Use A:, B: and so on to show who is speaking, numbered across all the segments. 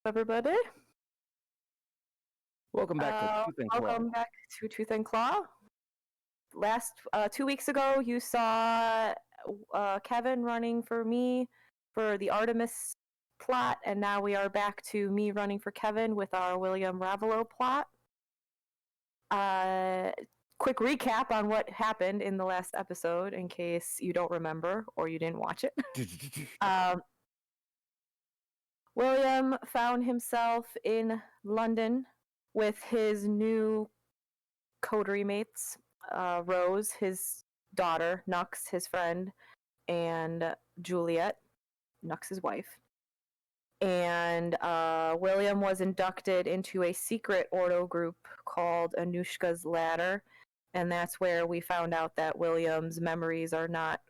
A: Everybody.
B: Welcome back to Tooth and Claw.
A: Welcome back to Tooth and Claw. Last 2 weeks ago, you saw Kevin running for me for the Artemis plot, and now we are back to me running for Kevin with our William Ravelowe plot. Quick recap on what happened in the last episode, in case you don't remember or you didn't watch it. William found himself in London with his new coterie mates, Rose, his daughter, Nux, his friend, and Juliet, Nux's wife. And William was inducted into a secret Ordo group called Anushka's Ladder, and that's where we found out that William's memories are not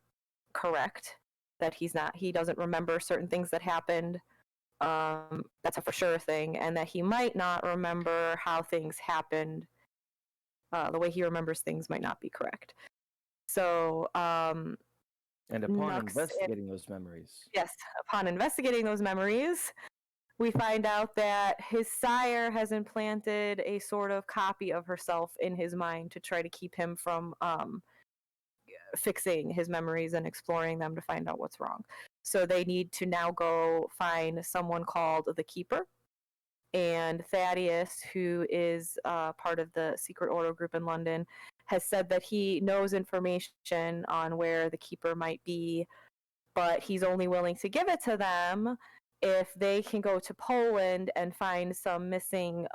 A: correct, that he doesn't remember certain things that happened. That's a for sure thing, and that he might not remember how things happened. The way he remembers things might not be correct. So,
B: and upon investigating those memories.
A: Yes, upon investigating those memories, we find out that his sire has implanted a sort of copy of herself in his mind to try to keep him from fixing his memories and exploring them to find out what's wrong. So they need to now go find someone called the Keeper. And Thaddeus, who is part of the secret Ordo group in London, has said that he knows information on where the Keeper might be, but he's only willing to give it to them if they can go to Poland and find some missing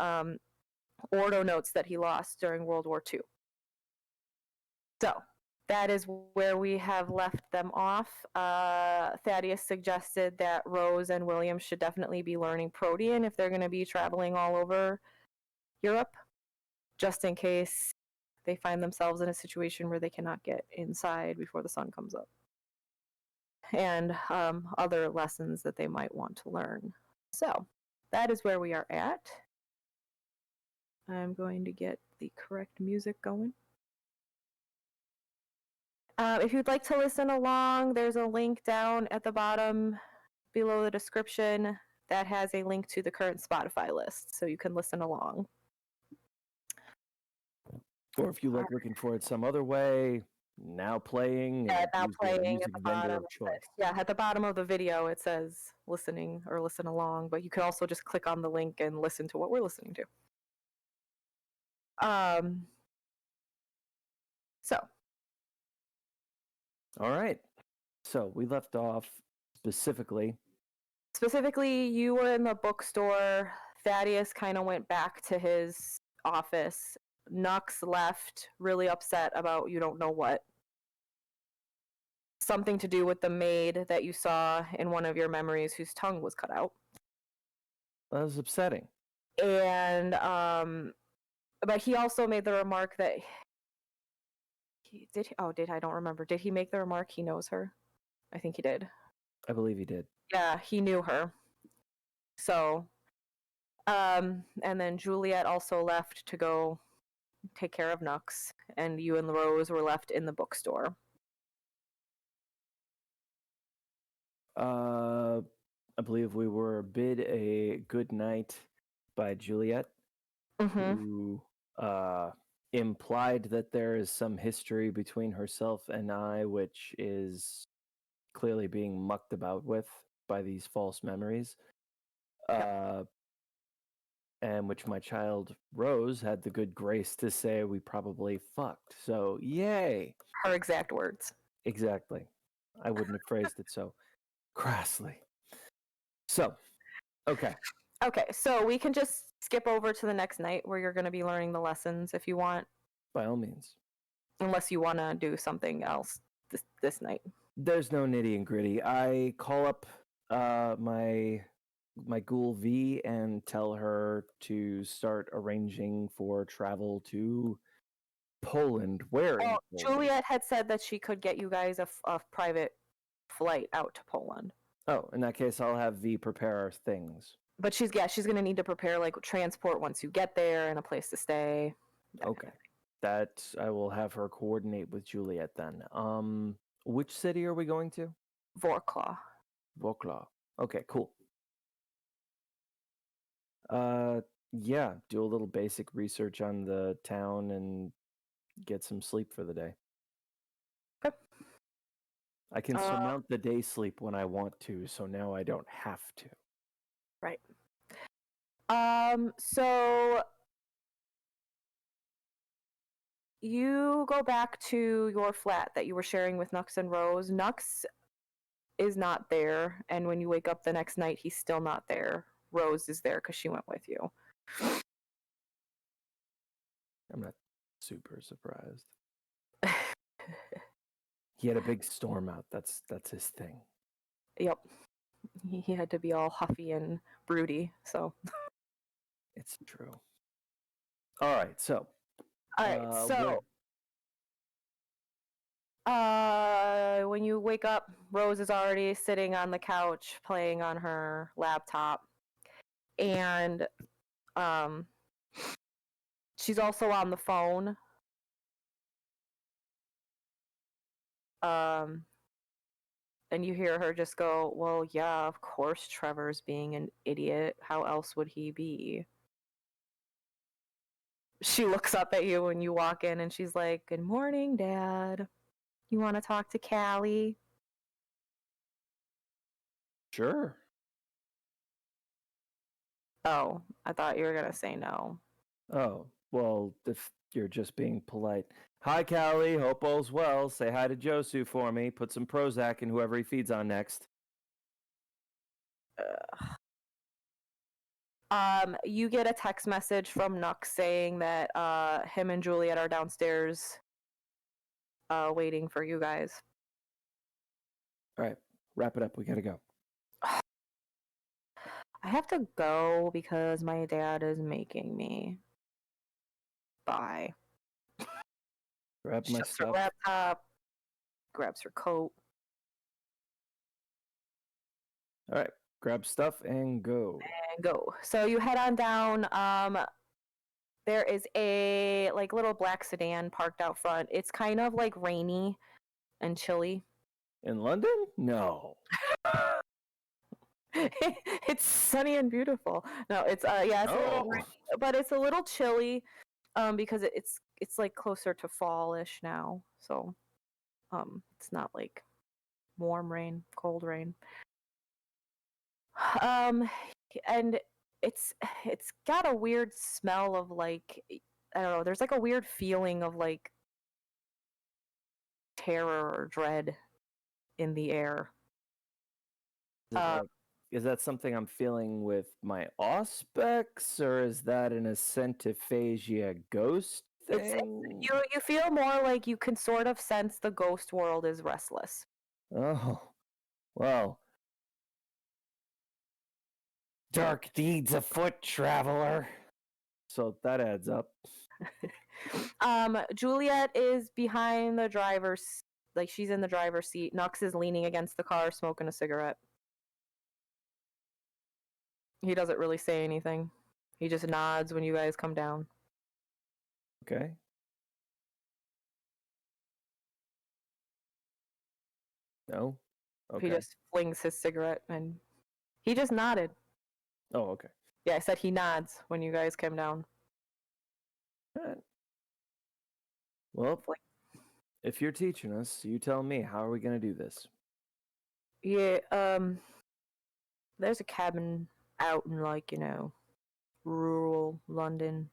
A: Ordo notes that he lost during World War II. So that is where we have left them off. Thaddeus suggested that Rose and William should definitely be learning Protean if they're going to be traveling all over Europe, just in case they find themselves in a situation where they cannot get inside before the sun comes up. And other lessons that they might want to learn. So that is where we are at. I'm going to get the correct music going. If you'd like to listen along, there's a link down at the bottom below the description that has a link to the current Spotify list, so you can listen along.
B: Or if you like looking for it some other way, now playing.
A: Yeah, now playing at the bottom. Yeah, at the bottom of the video it says listening or listen along, but you can also just click on the link and listen to what we're listening to.
B: All right. So we left off specifically,
A: you were in the bookstore. Thaddeus kind of went back to his office. Nux left really upset about you don't know what. Something to do with the maid that you saw in one of your memories whose tongue was cut out.
B: That was upsetting.
A: And but he also made the remark that I don't remember. Did he make the remark he knows her? I think he did.
B: I believe he did.
A: Yeah, he knew her. So, and then Juliet also left to go take care of Nux, and you and Rose were left in the bookstore.
B: I believe we were bid a good night by Juliet, who implied that there is some history between herself and I, which is clearly being mucked about with by these false memories. And which my child Rose had the good grace to say we probably fucked. So, yay.
A: Her exact words.
B: Exactly. I wouldn't have phrased it so crassly. So, okay.
A: Okay, so we can just skip over to the next night where you're going to be learning the lessons if you want.
B: By all means.
A: Unless you want to do something else this night.
B: There's no nitty and gritty. I call up my ghoul V and tell her to start arranging for travel to Poland. Where?
A: Well, Juliet had said that she could get you guys a private flight out to Poland.
B: Oh, in that case, I'll have V prepare our things.
A: But she's going to need to prepare like transport once you get there and a place to stay.
B: Okay. That I will have her coordinate with Juliet then. Which city are we going to?
A: Wrocław.
B: Okay, cool. Yeah, do a little basic research on the town and get some sleep for the day.
A: Okay.
B: I can surmount the day sleep when I want to, so now I don't have to.
A: Right. So you go back to your flat that you were sharing with Nux and Rose. Nux is not there, and when you wake up the next night, he's still not there. Rose is there because she went with you.
B: I'm not super surprised. He had a big storm out. That's his thing.
A: Yep. He had to be all huffy and broody, so.
B: It's true. All right, so.
A: When you wake up, Rose is already sitting on the couch playing on her laptop, and she's also on the phone. And you hear her just go, "Well, yeah, of course Trevor's being an idiot. How else would he be?" She looks up at you when you walk in and she's like, "Good morning, Dad. You want to talk to Callie?"
B: Sure.
A: Oh, I thought you were going to say no.
B: Oh, well, if you're just being polite. Hi, Callie. Hope all's well. Say hi to Josu for me. Put some Prozac in whoever he feeds on next.
A: You get a text message from Nux saying that him and Juliet are downstairs waiting for you guys.
B: All right, wrap it up. We gotta go.
A: I have to go because my dad is making me. Bye.
B: Grab my
A: Shuts
B: stuff.
A: her laptop, grabs her coat.
B: All right, grab stuff and go.
A: So you head on down. There is a little black sedan parked out front. It's kind of rainy and chilly.
B: In London? No.
A: It's sunny and beautiful. No, it's a little, but it's a little chilly, because it's closer to fallish now. So, it's not warm rain, cold rain. And it's got a weird smell of I don't know. There's a weird feeling of terror or dread in the air.
B: Is that something I'm feeling with my auspex, or is that an acentiphagia ghost thing?
A: You feel more like you can sort of sense the ghost world is restless.
B: Oh, well. Dark deeds afoot, traveler. So that adds up.
A: Juliet is behind the driver's, she's in the driver's seat. Nux is leaning against the car, smoking a cigarette. He doesn't really say anything. He just nods when you guys come down.
B: Okay. No? Okay.
A: He just flings his cigarette and he just nodded.
B: Oh, okay.
A: Yeah, I said he nods when you guys came down.
B: All right. Well, if you're teaching us, you tell me, how are we going to do this?
A: Yeah, there's a cabin out in, rural London.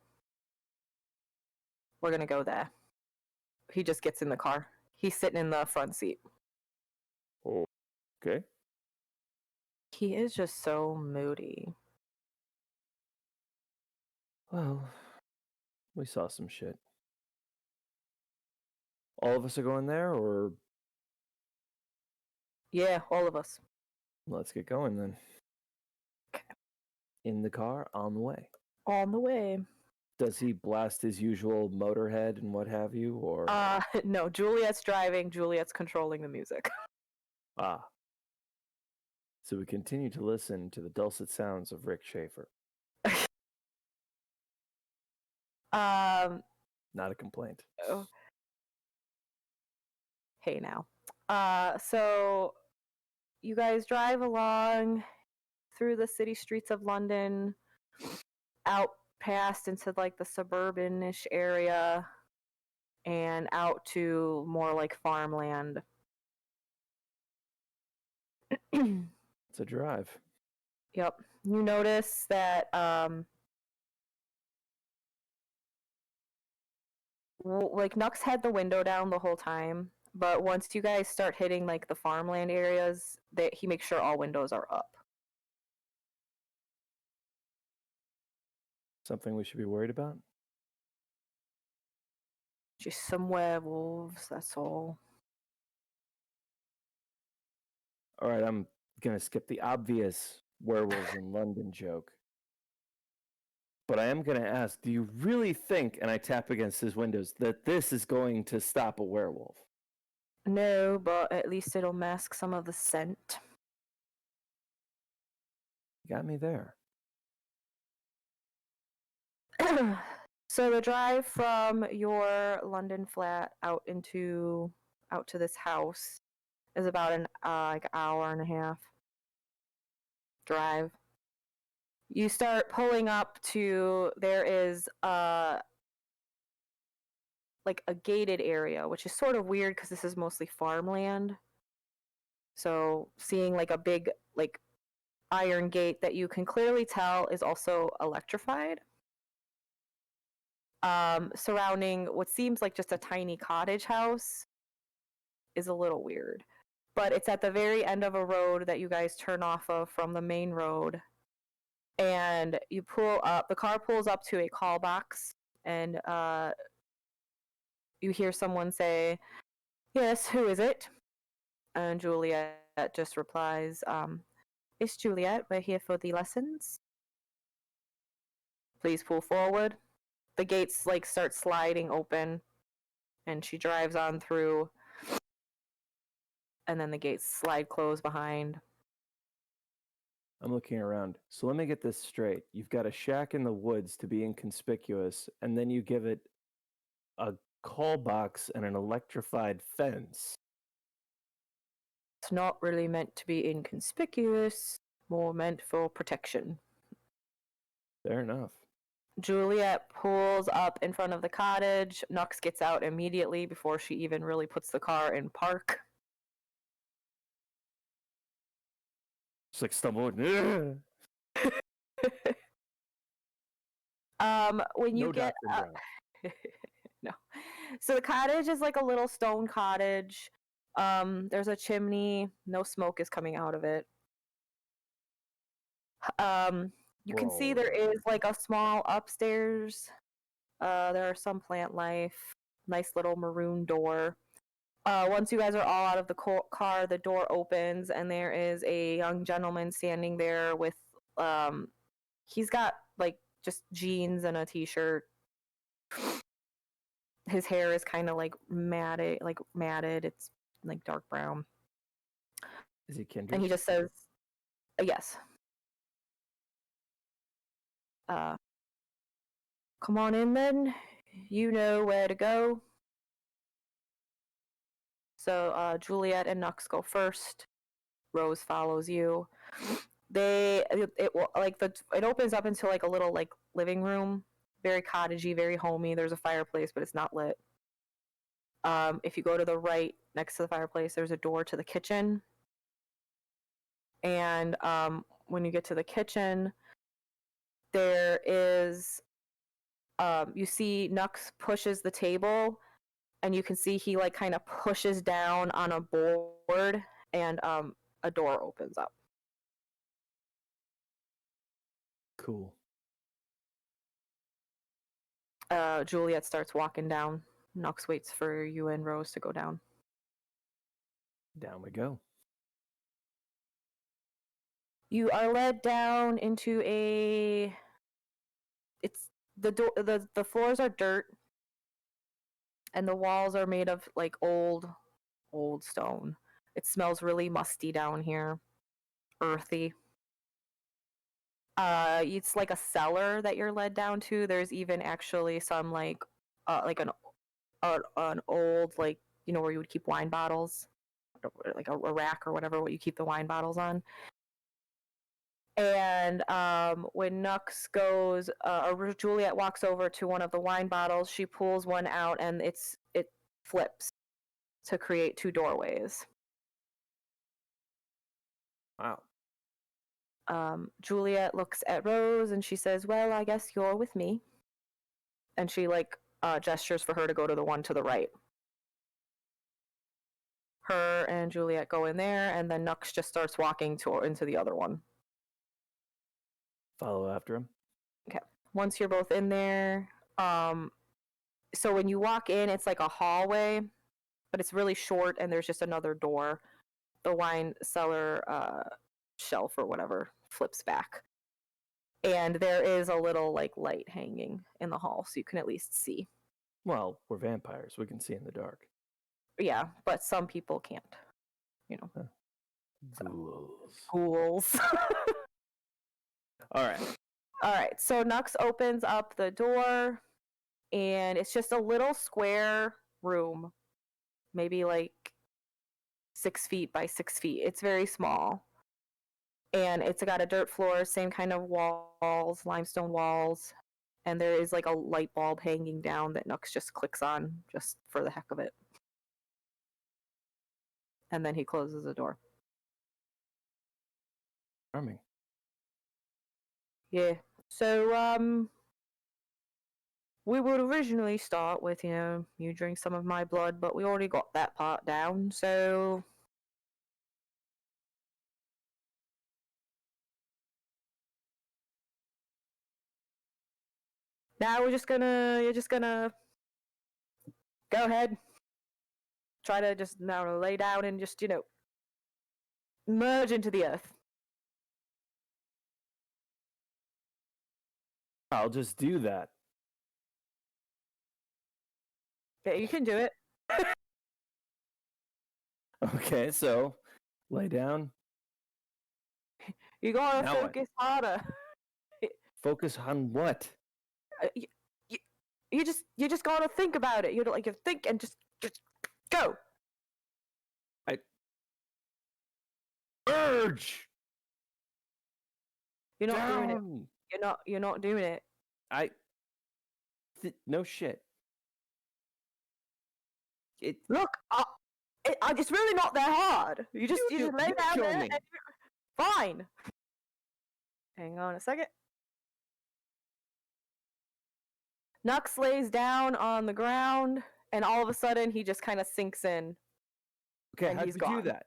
A: We're gonna go there. He just gets in the car. He's sitting in the front seat.
B: Oh, okay.
A: He is just so moody.
B: Well, we saw some shit. All of us are going there, or?
A: Yeah, all of us.
B: Let's get going then.
A: Okay.
B: In the car, on the way.
A: On the way.
B: Does he blast his usual Motorhead and what have you, or?
A: No, Juliet's driving, Juliet's controlling the music.
B: Ah. So we continue to listen to the dulcet sounds of Rick Schaefer. Not a complaint.
A: Oh. Hey now. So you guys drive along through the city streets of London. out past into like the suburban-ish area and out to more like farmland.
B: It's a drive.
A: Yep. You notice that like Nux had the window down the whole time, but once you guys start hitting like the farmland areas, that he makes sure all windows are up.
B: Something we should be worried about?
A: Just some werewolves, that's all.
B: All right, I'm gonna skip the obvious werewolves in London joke. But I am going to ask, do you really think, and I tap against his windows, that this is going to stop a werewolf?
A: No, but at least it'll mask some of the scent.
B: You got me there.
A: So the drive from your London flat out to this house is about an like hour and a half drive. You start pulling up to, there is like a gated area, which is sort of weird because this is mostly farmland. So seeing like a big like iron gate that you can clearly tell is also electrified. Surrounding what seems like just a tiny cottage house is a little weird. But it's at the very end of a road that you guys turn off of from the main road. And you pull up, the car pulls up to a call box, and you hear someone say, "Yes, who is it?" And Juliet just replies, "It's Juliet, we're here for the lessons. Please pull forward." The gates like start sliding open, and she drives on through, and then the gates slide closed behind.
B: I'm looking around. So let me get this straight. You've got a shack in the woods to be inconspicuous, and then you give it a call box and an electrified fence.
A: It's not really meant to be inconspicuous, more meant for protection.
B: Fair enough.
A: Juliet pulls up in front of the cottage. Nux gets out immediately before she even really puts the car in park.
B: It's like stumbling.
A: When you
B: No
A: get no, so the cottage is like a little stone cottage. There's a chimney. No smoke is coming out of it. You can see there is like a small upstairs. There are some plant life. Nice little maroon door. Once you guys are all out of the car, the door opens and there is a young gentleman standing there with, he's got like just jeans and a t-shirt. His hair is kind of like matted. It's like dark brown.
B: Is he kindred?
A: And he just says, yes. Come on in then. You know where to go. So Juliet and Nux go first. Rose follows you. It opens up into like a little like living room, very cottagey, very homey. There's a fireplace, but it's not lit. If you go to the right next to the fireplace, there's a door to the kitchen. And when you get to the kitchen, there is you see Nux pushes the table, and you can see he like kind of pushes down on a board, and a door opens up.
B: Cool.
A: Juliet starts walking down. Nux waits for you and Rose to go down.
B: Down we go.
A: You are led down into a. It's the door. The floors are dirt, and the walls are made of like old stone. It smells really musty down here, earthy. It's like a cellar that you're led down to. There's even actually some like an old, like, you know, where you would keep wine bottles, like a rack or whatever, what you keep the wine bottles on. And when Nux goes, or Juliet walks over to one of the wine bottles, she pulls one out, and it flips to create 2 doorways.
B: Wow.
A: Juliet looks at Rose and she says, "Well, I guess you're with me." And she gestures for her to go to the one to the right. Her and Juliet go in there, and then Nux just starts walking into the other one.
B: Follow after him.
A: Okay. Once you're both in there, so when you walk in, it's like a hallway, but it's really short, and there's just another door. The wine cellar shelf or whatever flips back, and there is a little light hanging in the hall, so you can at least see.
B: Well, we're vampires. We can see in the dark.
A: Yeah, but some people can't.
B: Huh.
A: Ghouls.
B: All
A: right. So Nux opens up the door, and it's just a little square room, maybe 6 feet by 6 feet. It's very small. And it's got a dirt floor, same kind of walls, limestone walls. And there is a light bulb hanging down that Nux just clicks on just for the heck of it. And then he closes the door.
B: Charming.
A: Yeah. So, we would originally start with, you drink some of my blood, but we already got that part down, so... Now you're just gonna go ahead. Try to just now lay down and just, merge into the earth.
B: I'll just do that.
A: Yeah, you can do it.
B: Okay, so lay down.
A: You gotta
B: Now what?
A: focus harder.
B: Focus on what?
A: You just gotta think about it. You think and just go.
B: Urge.
A: You're not
B: down.
A: doing it. You're not doing it.
B: No shit.
A: Look, it's really not that hard. You just lay down there. And fine. Hang on a second. Nux lays down on the ground, and all of a sudden he just kind of sinks in.
B: Okay, how'd you do that?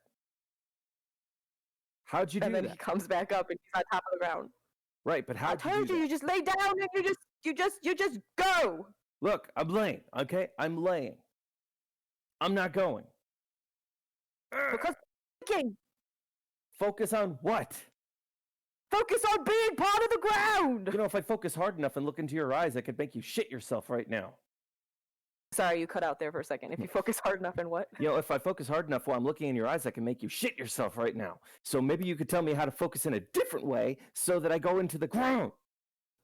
B: How'd you do that?
A: And then he comes back up and he's on top of the ground.
B: Right, but how'd you do that? I told
A: you, you just lay down and you just go.
B: Look, I'm laying, okay? I'm laying. I'm not going.
A: Because thinking.
B: Focus on what?
A: Focus on being part of the ground!
B: If I focus hard enough and look into your eyes, I could make you shit yourself right now.
A: Sorry, you cut out there for a second. If you focus hard enough and what?
B: If I focus hard enough while I'm looking in your eyes, I can make you shit yourself right now. So maybe you could tell me how to focus in a different way so that I go into the ground.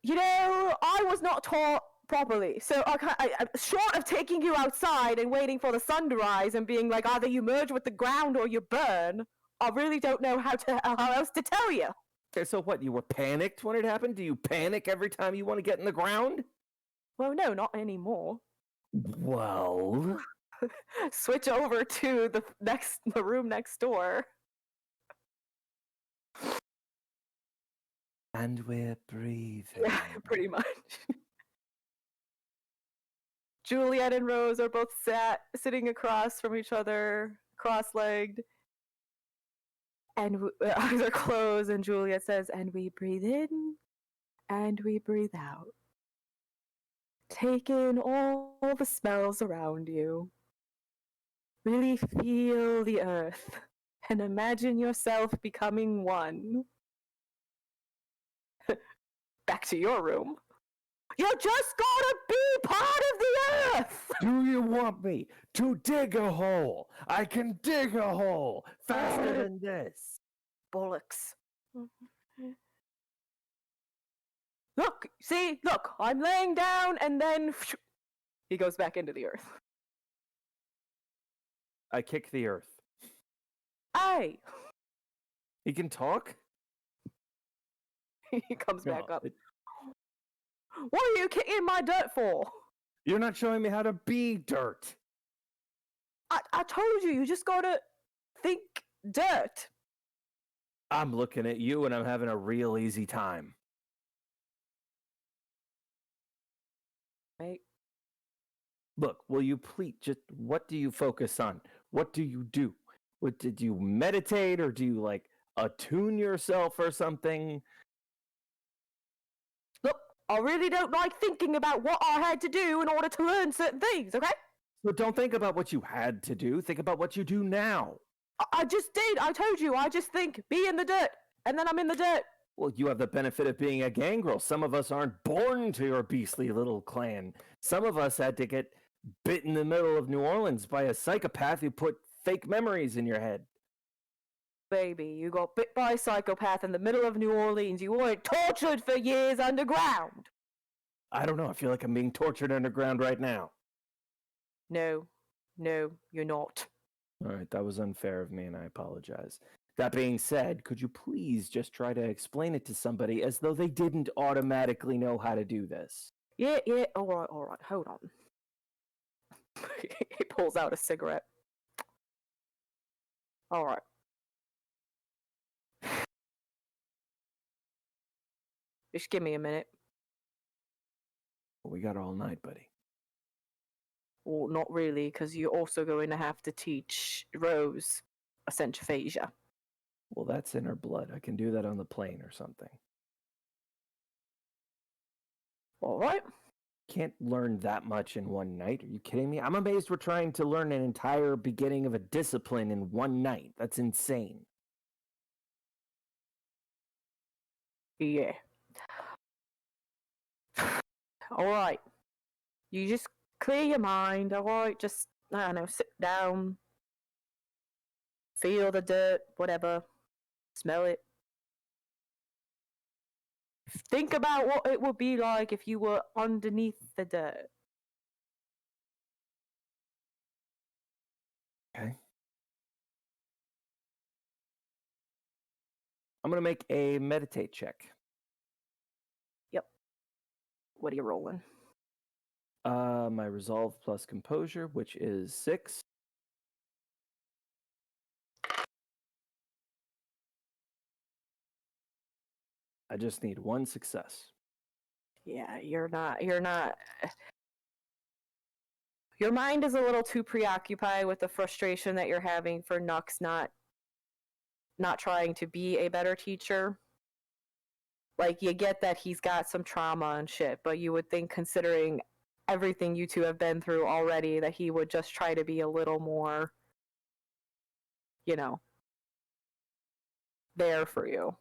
A: I was not taught properly. So short of taking you outside and waiting for the sun to rise and being like, either you merge with the ground or you burn, I really don't know how else to tell you.
B: Okay, so what? You were panicked when it happened? Do you panic every time you want to get in the ground?
A: Well, no, not anymore.
B: Well,
A: switch over to the room next door.
B: And we're breathing.
A: Yeah, pretty much. Juliet and Rose are both sitting across from each other, cross-legged. And eyes are closed, and Juliet says, "And we breathe in, and we breathe out. Take in all the smells around you. Really feel the earth, and imagine yourself becoming one." Back to your room. You just gotta be part of the earth!
B: Do you want me to dig a hole? I can dig a hole faster than this.
A: Bollocks. Look, I'm laying down, and then he goes back into the earth.
B: I kick the earth.
A: Aye.
B: He can talk?
A: He comes back
B: No,
A: up. What are you kicking my dirt for?
B: You're not showing me how to be dirt.
A: I told you, you just gotta think dirt.
B: I'm looking at you and I'm having a real easy time.
A: Right.
B: Look, will you please just, what do you focus on? What do you do? What, did you meditate or do you like attune yourself or something?
A: Look, I really don't like thinking about what I had to do in order to learn certain things, okay?
B: So don't think about what you had to do. Think about what you do now.
A: I just did. I told you. I just think, be in the dirt. And then I'm in the dirt.
B: Well, you have the benefit of being a gangrel. Some of us aren't born to your beastly little clan. Some of us had to get bit in the middle of New Orleans by a psychopath who put fake memories in your head.
A: Baby, you got bit by a psychopath in the middle of New Orleans. You weren't tortured for years underground.
B: I don't know. I feel like I'm being tortured underground right now.
A: No, you're not.
B: All right, that was unfair of me, and I apologize. That being said, could you please just try to explain it to somebody as though they didn't automatically know how to do this?
A: Yeah, all right, hold on. He pulls out a cigarette. All right. Just give me a minute.
B: We got all night, buddy.
A: Well, not really, because you're also going to have to teach Rose a centriphagia.
B: Well, that's in her blood. I can do that on the plane or something.
A: All right.
B: Can't learn that much in one night. Are you kidding me? I'm amazed we're trying to learn an entire beginning of a discipline in one night. That's insane.
A: Yeah. All right. You just clear your mind, all right? Just, I don't know, sit down, feel the dirt, whatever, smell it. Think about what it would be like if you were underneath the dirt.
B: Okay. I'm going to make a meditate check.
A: Yep. What are you rolling?
B: My resolve plus composure, which is 6. I just need one success.
A: Yeah, you're not. Your mind is a little too preoccupied with the frustration that you're having for Nux not trying to be a better teacher. Like, you get that he's got some trauma and shit, but you would think, considering everything you two have been through already, that he would just try to be a little more, there for you.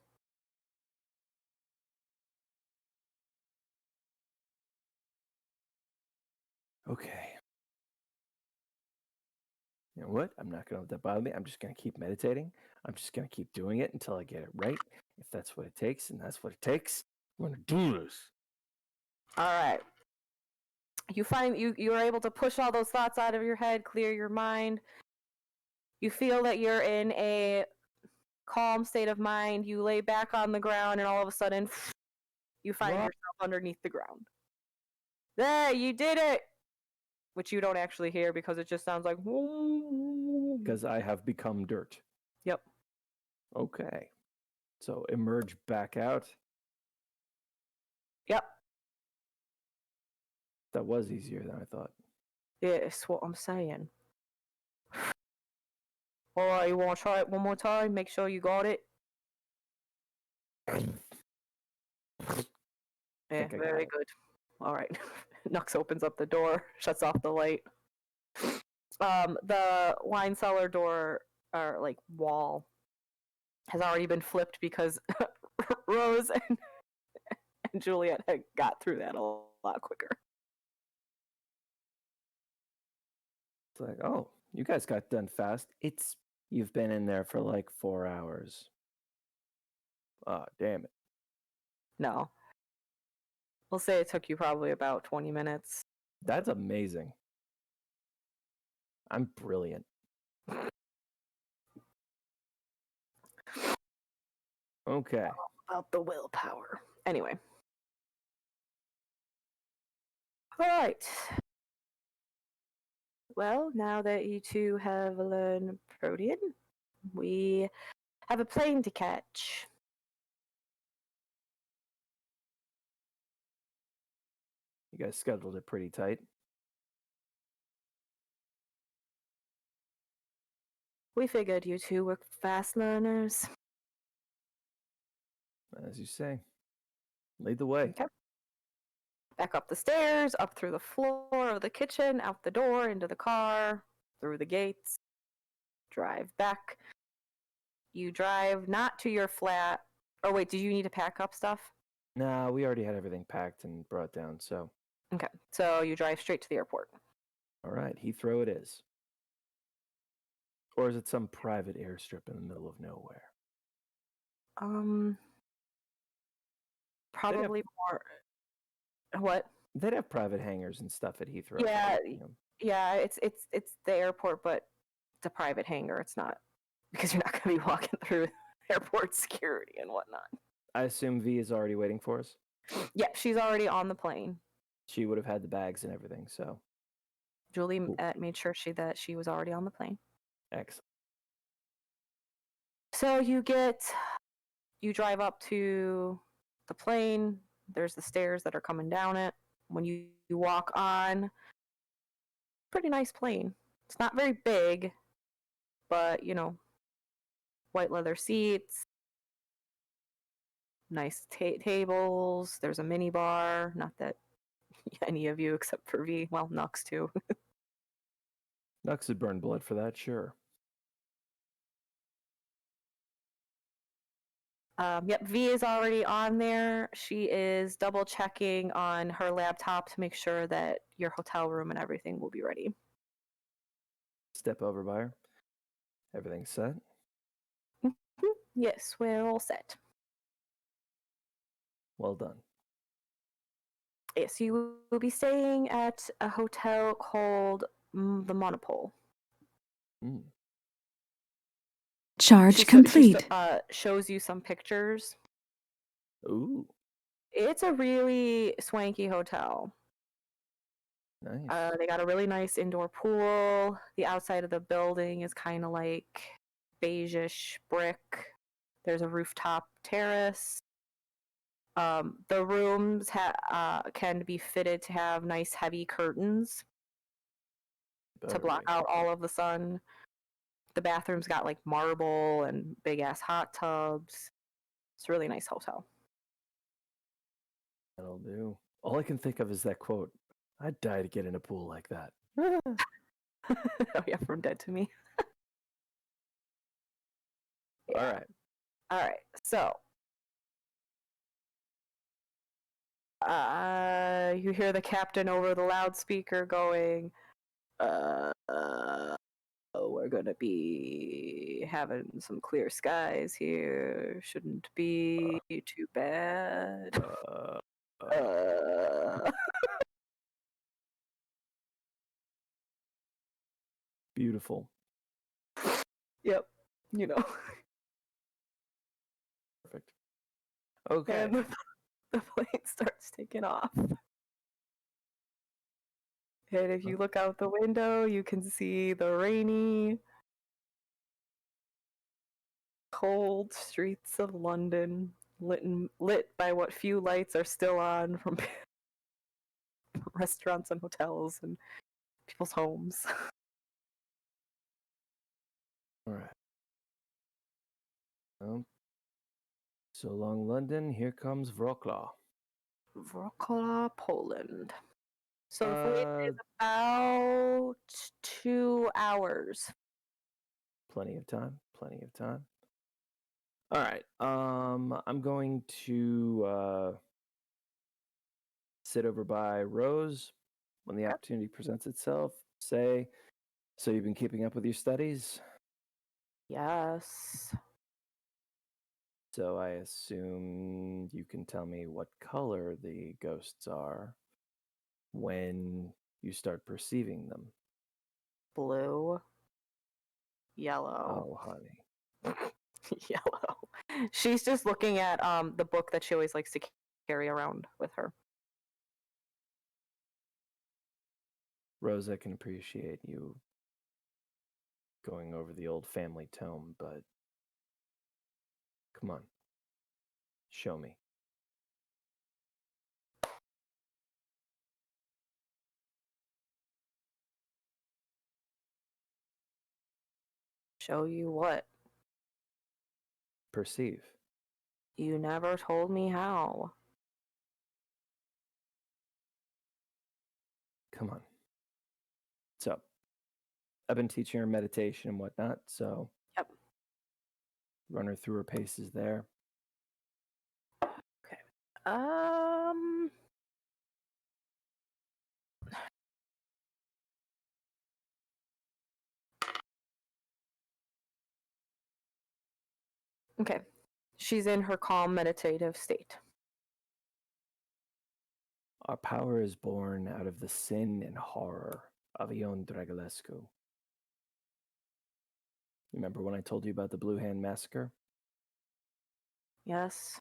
B: Okay. You know what? I'm not going to let that bother me. I'm just going to keep meditating. I'm just going to keep doing it until I get it right. If that's what it takes, and that's what it takes, I'm going to do this.
A: All right. You find you're able to push all those thoughts out of your head, clear your mind. You feel that you're in a calm state of mind. You lay back on the ground, and all of a sudden, you find yourself underneath the ground. There, you did it! Which you don't actually hear because it just sounds like...
B: Because I have become dirt.
A: Yep.
B: Okay. So emerge back out.
A: Yep.
B: That was easier than I thought.
A: Yeah, it's what I'm saying. Alright, you want to try it one more time? Make sure you got it. Yeah, very good. Alright. Nux opens up the door, shuts off the light. The wine cellar door, or like wall, has already been flipped because Rose and Juliet had got through that a lot quicker.
B: It's like, oh, you guys got done fast. You've been in there for like 4 hours. Ah, damn it.
A: No. We'll say it took you probably about 20 minutes.
B: That's amazing. I'm brilliant. Okay.
A: About the willpower. Anyway. All right. Well, now that you two have learned Protean, we have a plane to catch.
B: You guys scheduled it pretty tight.
A: We figured you two were fast learners.
B: As you say. Lead the way.
A: Okay. Back up the stairs, up through the floor of the kitchen, out the door, into the car, through the gates. Drive back. You drive not to your flat. Oh, wait, did you need to pack up stuff?
B: Nah, we already had everything packed and brought down, so.
A: Okay, so you drive straight to the airport.
B: All right, Heathrow it is. Or is it some private airstrip in the middle of nowhere?
A: Probably more. What?
B: They'd have private hangars and stuff at Heathrow.
A: Yeah,
B: right? You know.
A: yeah. It's the airport, but it's a private hangar. It's not because you're not going to be walking through airport security and whatnot.
B: I assume V is already waiting for us.
A: Yeah, she's already on the plane.
B: She would have had the bags and everything, so.
A: Julie made sure that she was already on the plane.
B: Excellent.
A: So you drive up to the plane. There's the stairs that are coming down it. When you walk on, pretty nice plane. It's not very big, but white leather seats, nice tables. There's a mini bar. Not that any of you except for V, well, Nux too.
B: Nux would burn blood for that, sure.
A: Yep, V is already on there. She is double checking on her laptop to make sure that your hotel room and everything will be ready.
B: Step over by her. Everything's set.
A: Yes, we're all set.
B: Well done.
A: Yes, you will be staying at a hotel called the Monopole.
B: Mm.
C: Charge complete.
A: She shows you some pictures.
B: Ooh.
A: It's a really swanky hotel.
B: Nice.
A: They got a really nice indoor pool. The outside of the building is kind of like beige-ish brick. There's a rooftop terrace. The rooms can be fitted to have nice heavy curtains to block out all of the sun. The bathroom's got like marble and big ass hot tubs. It's a really nice hotel.
B: That'll do. All I can think of is that quote. I'd die to get in a pool like that.
A: Oh yeah, from Dead to Me. Yeah. All right. So, you hear the captain over the loudspeaker going, we're gonna be having some clear skies here. Shouldn't be too bad.
B: Beautiful.
A: Yep.
B: Perfect. Okay.
A: And the plane starts taking off. And if you look out the window, you can see the rainy, cold streets of London, lit by what few lights are still on from restaurants and hotels and people's homes.
B: All right. So long, London. Here comes Wrocław.
A: Wrocław, Poland. So the flight is about 2 hours.
B: Plenty of time. Plenty of time. All right. I'm going to sit over by Rose when the opportunity presents itself. Say, so you've been keeping up with your studies?
A: Yes.
B: So I assume you can tell me what color the ghosts are when you start perceiving them.
A: Blue. Yellow.
B: Oh, honey.
A: Yellow. She's just looking at the book that she always likes to carry around with her.
B: Rosa, can appreciate you going over the old family tome, but come on, show me.
A: Show you what?
B: Perceive.
A: You never told me how.
B: Come on. So, I've been teaching her meditation and whatnot, so
A: Yep.
B: Run her through her paces there.
A: Okay. Okay. She's in her calm meditative state.
B: Our power is born out of the sin and horror of Ion Dragolescu. Remember when I told you about the Blue Hand Massacre?
A: Yes.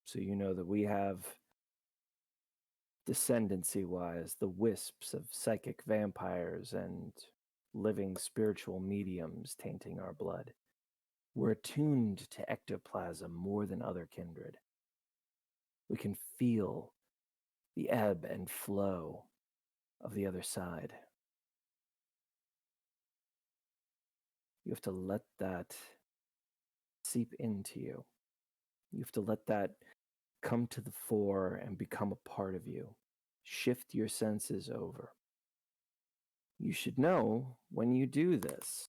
B: So you know that we have, descendancy-wise, the wisps of psychic vampires and living spiritual mediums tainting our blood. We're attuned to ectoplasm more than other kindred. We can feel the ebb and flow of the other side. You have to let that seep into you. You have to let that come to the fore and become a part of you. Shift your senses over. You should know when you do this,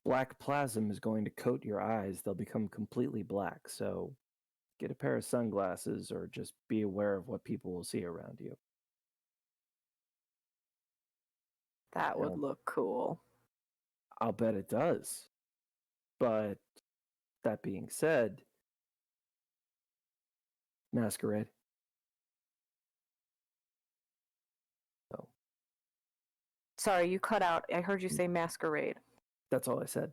B: black plasm is going to coat your eyes. They'll become completely black. So get a pair of sunglasses or just be aware of what people will see around you.
A: That would look cool.
B: I'll bet it does. But that being said, masquerade. So,
A: sorry, you cut out. I heard you say masquerade.
B: That's all I said.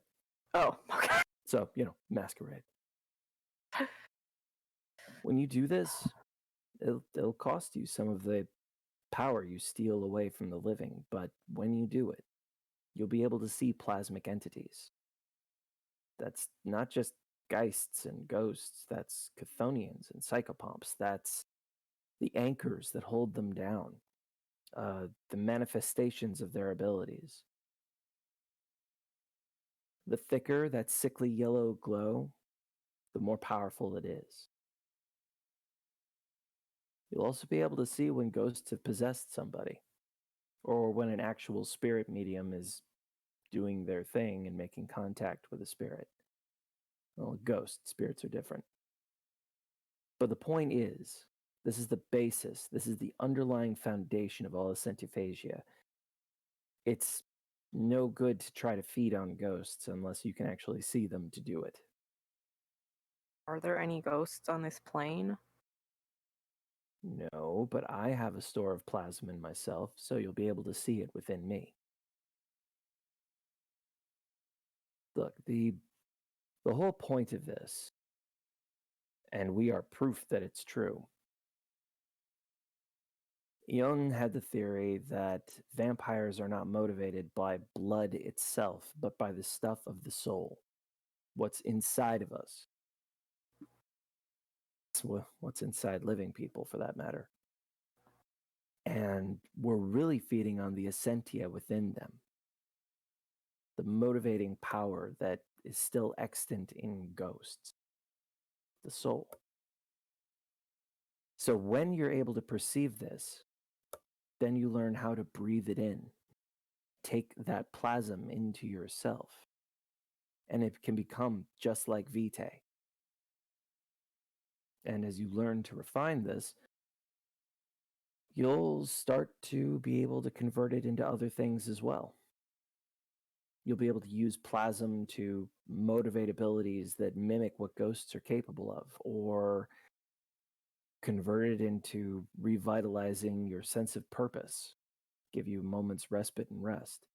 A: Oh, okay.
B: So, masquerade. When you do this, it'll cost you some of the power you steal away from the living, but when you do it, you'll be able to see plasmic entities. That's not just geists and ghosts, that's chthonians and psychopomps, that's the anchors that hold them down, the manifestations of their abilities. The thicker that sickly yellow glow, the more powerful it is. You'll also be able to see when ghosts have possessed somebody, or when an actual spirit medium is doing their thing and making contact with a spirit. Well, ghosts, spirits are different. But the point is, this is the basis, this is the underlying foundation of all the centiphagia. It's no good to try to feed on ghosts unless you can actually see them to do it.
A: Are there any ghosts on this plane?
B: No, but I have a store of plasma in myself, so you'll be able to see it within me. Look, the whole point of this, and we are proof that it's true. Jung had the theory that vampires are not motivated by blood itself, but by the stuff of the soul, what's inside of us. What's inside living people, for that matter. And we're really feeding on the essentia within them, the motivating power that is still extant in ghosts, the soul. So when you're able to perceive this, then you learn how to breathe it in, take that plasm into yourself, and it can become just like Vitae. And as you learn to refine this, you'll start to be able to convert it into other things as well. You'll be able to use plasm to motivate abilities that mimic what ghosts are capable of, or convert it into revitalizing your sense of purpose, give you a moment's respite and rest.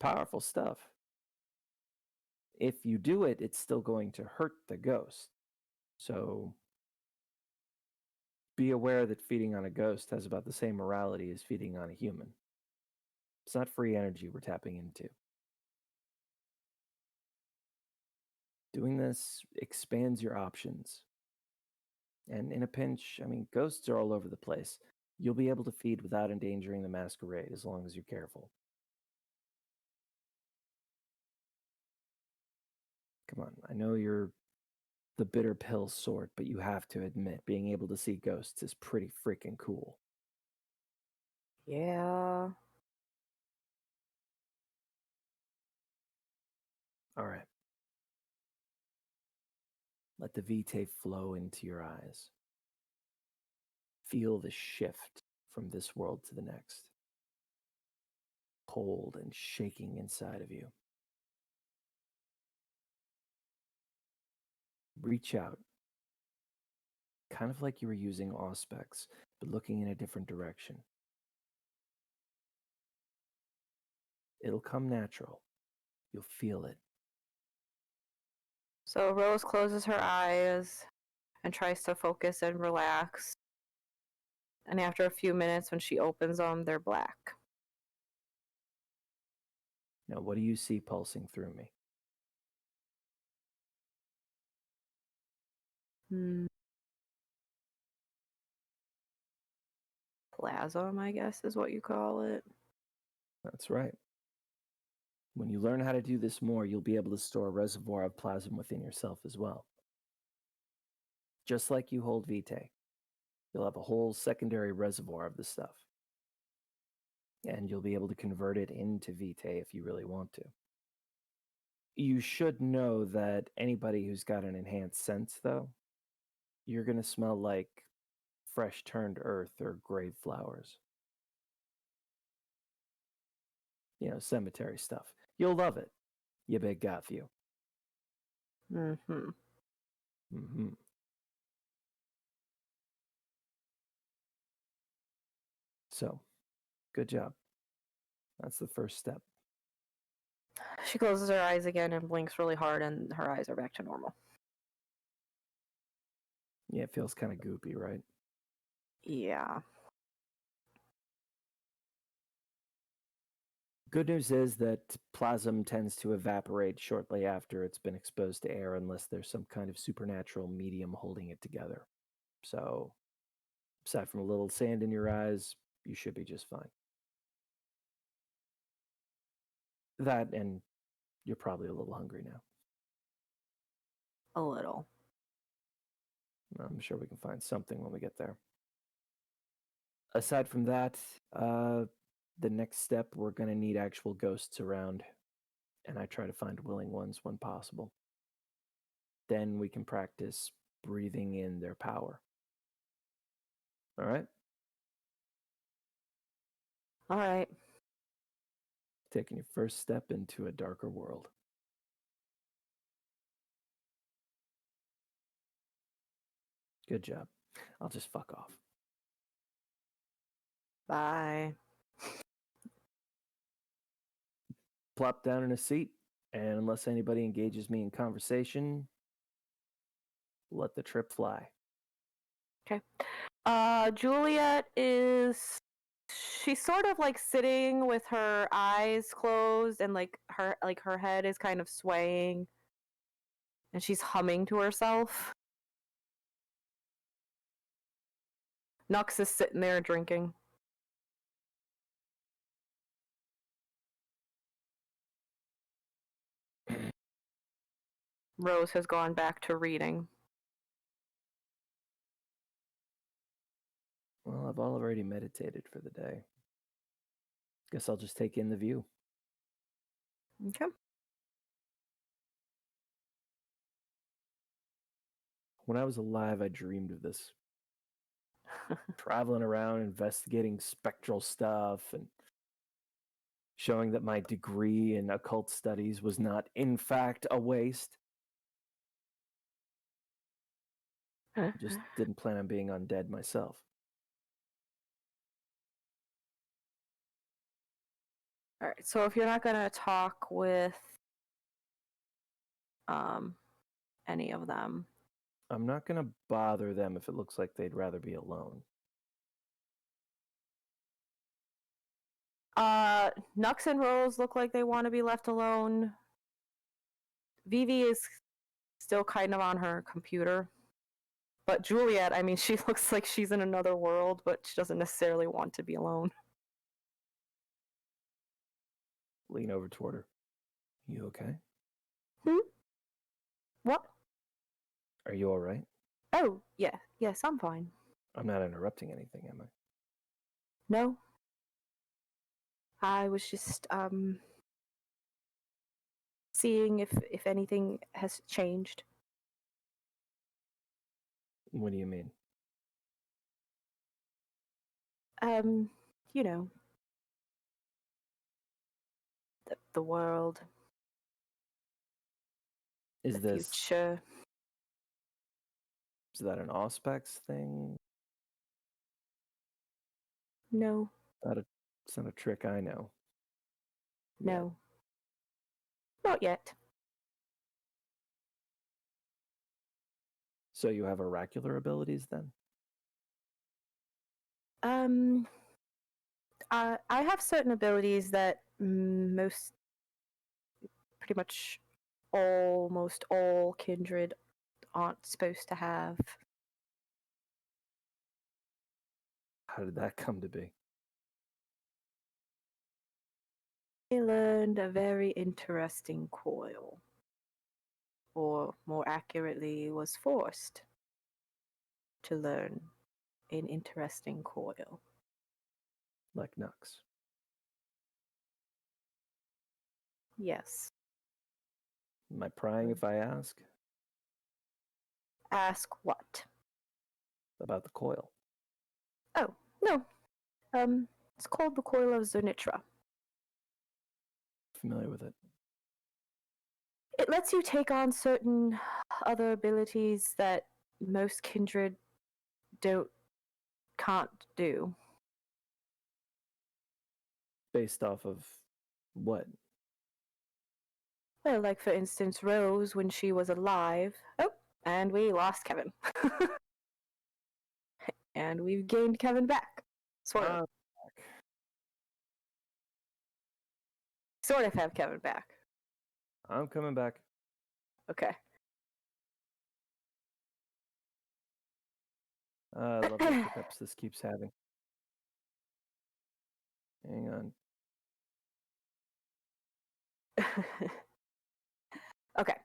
B: Powerful stuff. If you do it, it's still going to hurt the ghost. So be aware that feeding on a ghost has about the same morality as feeding on a human. It's not free energy we're tapping into. Doing this expands your options. And in a pinch, I mean, ghosts are all over the place. You'll be able to feed without endangering the masquerade as long as you're careful. Come on, I know you're the bitter pill sort, but you have to admit, being able to see ghosts is pretty freaking cool.
A: Yeah.
B: All right. Let the vitae flow into your eyes. Feel the shift from this world to the next. Cold and shaking inside of you. Reach out. Kind of like you were using auspex, but looking in a different direction. It'll come natural. You'll feel it.
A: So Rose closes her eyes and tries to focus and relax. And after a few minutes, when she opens them, they're black.
B: Now, what do you see pulsing through me?
A: Plasm, I guess, is what you call it.
B: That's right. When you learn how to do this more, you'll be able to store a reservoir of plasm within yourself as well. Just like you hold vitae, you'll have a whole secondary reservoir of the stuff. And you'll be able to convert it into vitae if you really want to. You should know that anybody who's got an enhanced sense, though, you're going to smell like fresh turned earth or grave flowers. You know, cemetery stuff. You'll love it, you big goth you.
A: Mm-hmm.
B: Mm-hmm. So, good job. That's the first step.
A: She closes her eyes again and blinks really hard, and her eyes are back to normal.
B: Yeah, it feels kind of goopy, right?
A: Yeah.
B: Good news is that plasm tends to evaporate shortly after it's been exposed to air unless there's some kind of supernatural medium holding it together. So, aside from a little sand in your eyes, you should be just fine. That, and you're probably a little hungry now.
A: A little.
B: I'm sure we can find something when we get there. Aside from that, the next step, we're going to need actual ghosts around, and I try to find willing ones when possible. Then we can practice breathing in their power. All right?
A: All right.
B: Taking your first step into a darker world. Good job. I'll just fuck off.
A: Bye.
B: Plop down in a seat, and unless anybody engages me in conversation, let the trip fly.
A: Okay. Juliet is... She's sort of like sitting with her eyes closed, and like her head is kind of swaying, and she's humming to herself. Nux is sitting there drinking. Rose has gone back to reading.
B: Well, I've already meditated for the day. Guess I'll just take in the view.
A: Okay.
B: When I was alive, I dreamed of this. Traveling around, investigating spectral stuff, and showing that my degree in occult studies was not, in fact, a waste. Just didn't plan on being undead myself.
A: All right, so if you're not going to talk with any of them.
B: I'm not going to bother them if it looks like they'd rather be alone.
A: Nux and Rose look like they want to be left alone. Vivi is still kind of on her computer. But Juliet, I mean, she looks like she's in another world, but she doesn't necessarily want to be alone.
B: Lean over toward her. You okay?
A: What?
B: Are you all right?
A: Oh, yeah. Yes, I'm fine.
B: I'm not interrupting anything, am I?
A: No. I was just, seeing if anything has changed.
B: What do you mean?
A: You know, the world,
B: Is
A: the future.
B: Is that an Auspex thing?
A: No.
B: It's not a trick I know.
A: No. Not yet.
B: So you have oracular abilities then?
A: I have certain abilities that pretty much almost all kindred aren't supposed to have.
B: How did that come to be?
A: I learned a very interesting coil. Or more accurately, was forced to learn an interesting coil.
B: Like Nux.
A: Yes.
B: Am I prying if I ask?
A: Ask what?
B: About the coil.
A: Oh, no. It's called the Coil of Zernitra.
B: Familiar with it.
A: It lets you take on certain other abilities that most kindred can't do.
B: Based off of what?
A: Well, like for instance, Rose, when she was alive. Oh, and we lost Kevin. And we've gained Kevin back. Sort of. Sort of have Kevin back.
B: I'm coming back.
A: Okay.
B: I love the hiccups this keeps having. Hang on.
A: Okay.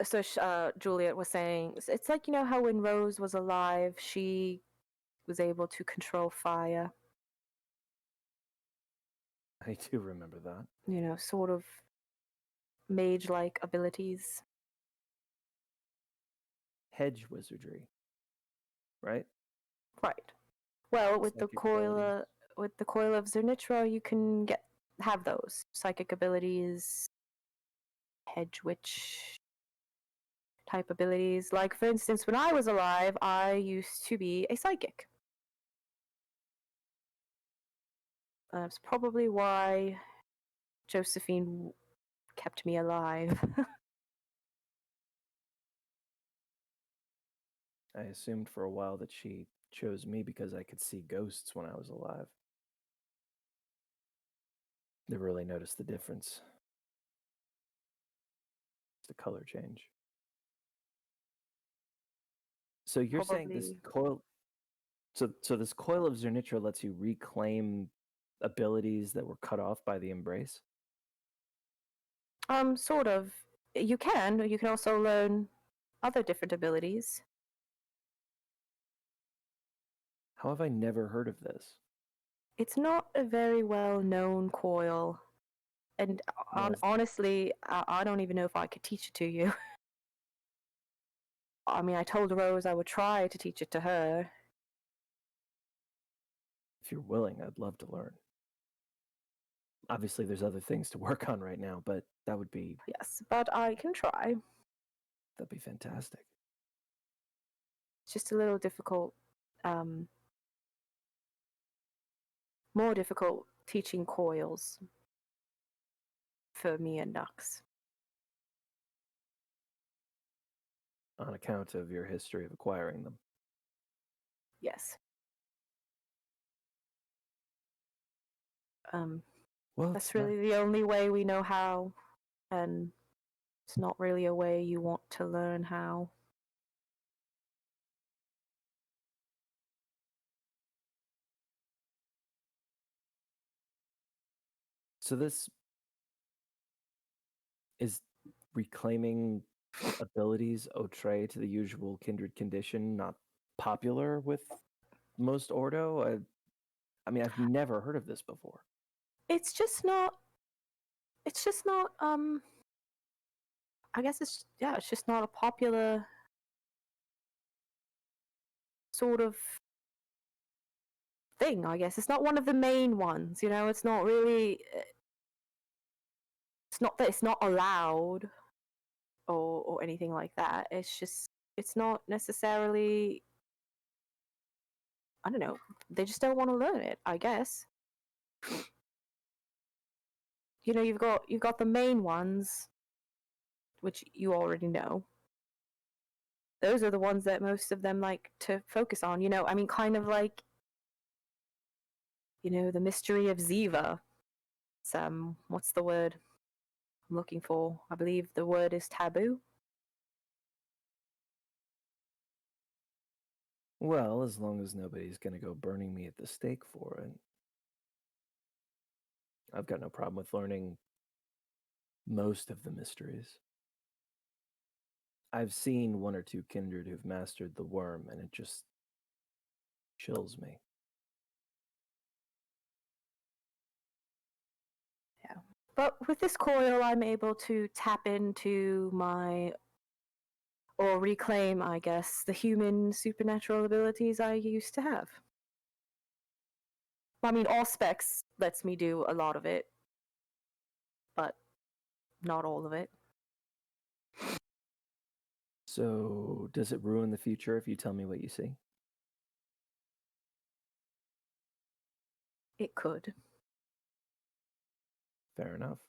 A: So Juliet was saying, it's like, you know how when Rose was alive, she was able to control fire.
B: I do remember that.
A: You know, sort of mage-like abilities.
B: Hedge wizardry. Right?
A: Right. Well, with the
B: Psychic abilities.
A: coil of Zernitra, you can have those psychic abilities, hedge witch type abilities. Like for instance, when I was alive, I used to be a psychic. That's probably why Josephine kept me alive.
B: I assumed for a while that she chose me because I could see ghosts when I was alive. Never really noticed the difference. The color change. So you're saying this coil... So this coil of Zernitra lets you reclaim abilities that were cut off by the embrace?
A: Sort of. You can also learn other different abilities.
B: How have I never heard of this?
A: It's not a very well-known coil. And honestly, I don't even know if I could teach it to you. I mean, I told Rose I would try to teach it to her.
B: If you're willing, I'd love to learn. Obviously, there's other things to work on right now, but that would be...
A: Yes, but I can try.
B: That'd be fantastic.
A: It's just a little difficult, more difficult teaching coils. for me and Nux.
B: On account of your history of acquiring them.
A: Yes.
B: Well,
A: that's really the only way we know how, and it's not really a way you want to learn how.
B: So this is reclaiming abilities outre to the usual kindred condition not popular with most Ordo? I mean, I've never heard of this before.
A: It's just not I guess it's just not a popular sort of thing, I guess. It's not one of the main ones, you know, it's not really it's not that it's not allowed or anything like that. It's just it's not necessarily, I don't know, they just don't want to learn it, I guess. You know, you've got the main ones, which you already know. Those are the ones that most of them like to focus on, you know. I mean, kind of like, you know, the mystery of Ziva. It's what's the word I'm looking for? I believe the word is taboo.
B: Well, as long as nobody's going to go burning me at the stake for it, I've got no problem with learning most of the mysteries. I've seen one or two kindred who've mastered the worm, and it just chills me.
A: Yeah. But with this coil, I'm able to tap into or reclaim, I guess, the human supernatural abilities I used to have. I mean, Allspex lets me do a lot of it, but not all of it.
B: So, does it ruin the future if you tell me what you see?
A: It could.
B: Fair enough.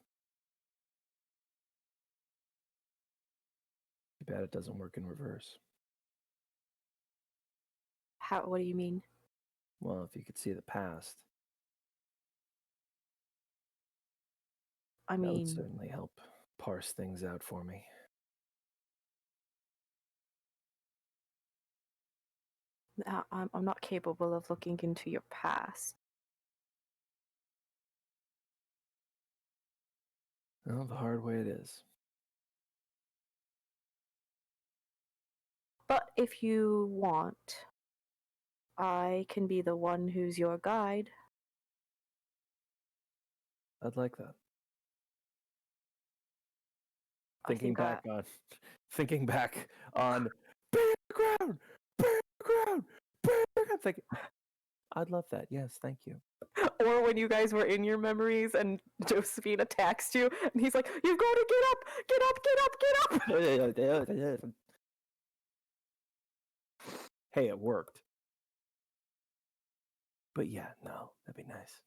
B: Too bad it doesn't work in reverse.
A: What do you mean?
B: Well, if you could see the past,
A: I
B: that would
A: mean,
B: certainly help parse things out for me.
A: I'm not capable of looking into your past.
B: Well, the hard way it is.
A: But if you want, I can be the one who's your guide.
B: I'd like that.
A: Thinking
B: back on bear ground, bear ground, bear ground. I'd love that. Yes, thank you.
A: Or when you guys were in your memories and Josephine attacks you, and he's like, "You've got to get up, get up, get up, get up."
B: Hey, it worked. But yeah, no, that'd be nice.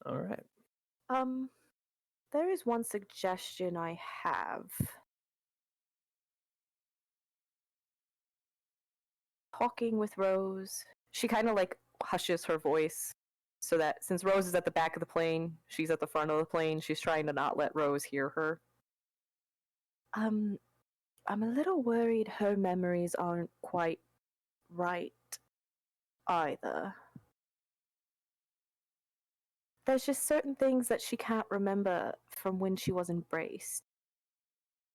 B: All right.
A: There is one suggestion I have. Talking with Rose, she kind of like hushes her voice so that since Rose is at the back of the plane, she's at the front of the plane. She's trying to not let Rose hear her. I'm a little worried her memories aren't quite right either. There's just certain things that she can't remember from when she was embraced.